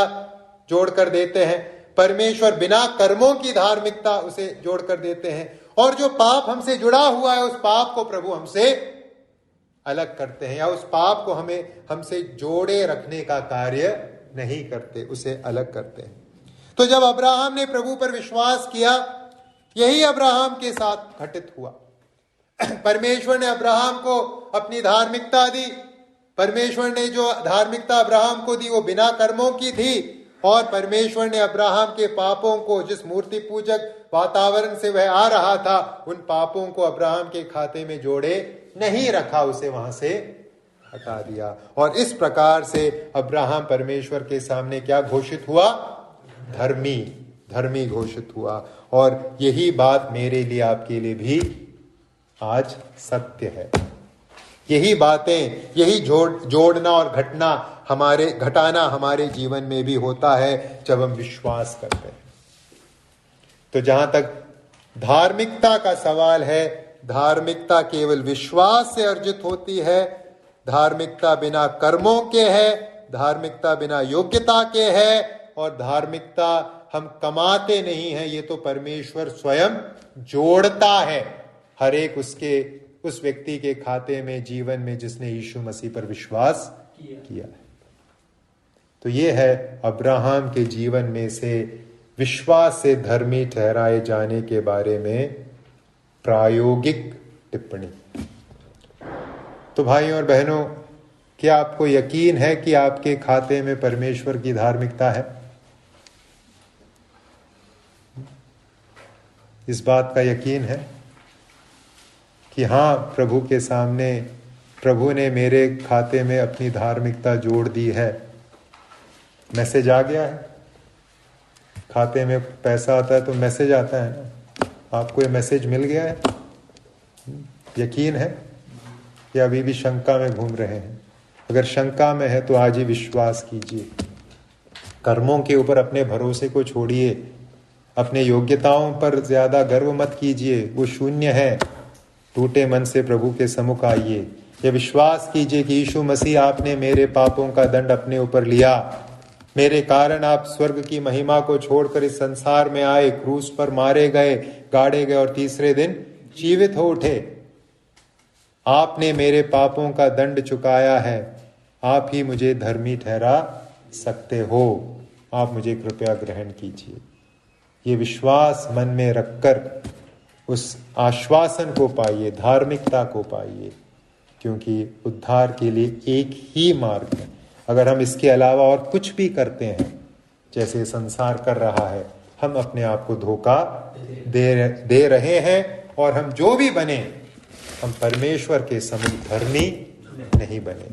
जोड़कर देते हैं, परमेश्वर बिना कर्मों की धार्मिकता उसे जोड़कर देते हैं। और जो पाप हमसे जुड़ा हुआ है, उस पाप को प्रभु हमसे अलग करते हैं, या उस पाप को हमसे जोड़े रखने का कार्य नहीं करते, उसे अलग करते हैं। तो जब अब्राहम ने प्रभु पर विश्वास किया, यही अब्राहम के साथ घटित हुआ। परमेश्वर ने अब्राहम को अपनी धार्मिकता दी। परमेश्वर ने जो धार्मिकता अब्राहम को दी, वो बिना कर्मों की थी। और परमेश्वर ने अब्राहम के पापों को, जिस मूर्ति पूजक वातावरण से वह आ रहा था, उन पापों को अब्राहम के खाते में जोड़े नहीं रखा, उसे वहां से हटा दिया। और इस प्रकार से अब्राहम परमेश्वर के सामने क्या घोषित हुआ? धर्मी घोषित हुआ। और यही बात मेरे लिए, आपके लिए भी आज सत्य है। यही बातें, यही जोड़ना और घटाना हमारे जीवन में भी होता है जब हम विश्वास करते हैं। तो जहां तक धार्मिकता का सवाल है, धार्मिकता केवल विश्वास से अर्जित होती है। धार्मिकता बिना कर्मों के है, धार्मिकता बिना योग्यता के है, और धार्मिकता हम कमाते नहीं हैं, ये तो परमेश्वर स्वयं जोड़ता है हर एक उस व्यक्ति के खाते में, जीवन में, जिसने यीशु मसीह पर विश्वास किया है। तो ये है अब्राहम के जीवन में से विश्वास से धर्मी ठहराए जाने के बारे में प्रायोगिक टिप्पणी। तो भाइयों और बहनों, क्या आपको यकीन है कि आपके खाते में परमेश्वर की धार्मिकता है? इस बात का यकीन है कि हाँ, प्रभु के सामने प्रभु ने मेरे खाते में अपनी धार्मिकता जोड़ दी है। मैसेज आ गया है, खाते में पैसा आता है तो मैसेज आता है ना, आपको ये मैसेज मिल गया है? यकीन है या अभी भी शंका में घूम रहे हैं? अगर शंका में है तो आज ही विश्वास कीजिए। कर्मों के ऊपर अपने भरोसे को छोड़िए, अपने योग्यताओं पर ज्यादा गर्व मत कीजिए, वो शून्य है। टूटे मन से प्रभु के सम्मुख आइए, ये विश्वास कीजिए कि यीशु मसीह आपने मेरे पापों का दंड अपने ऊपर लिया, मेरे कारण आप स्वर्ग की महिमा को छोड़कर इस संसार में आए, क्रूस पर मारे गए, गाड़े गए और तीसरे दिन जीवित हो उठे। आपने मेरे पापों का दंड चुकाया है, आप ही मुझे धर्मी ठहरा सकते हो, आप मुझे कृपया ग्रहण कीजिए। ये विश्वास मन में रखकर उस आश्वासन को पाइए, धार्मिकता को पाइए, क्योंकि उद्धार के लिए एक ही मार्ग है। अगर हम इसके अलावा और कुछ भी करते हैं जैसे संसार कर रहा है, हम अपने आप को धोखा दे रहे हैं, और हम जो भी बने हम परमेश्वर के समुख धर्मी नहीं बने।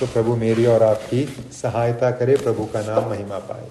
तो प्रभु मेरी और आपकी सहायता करे, प्रभु का नाम महिमा पाए।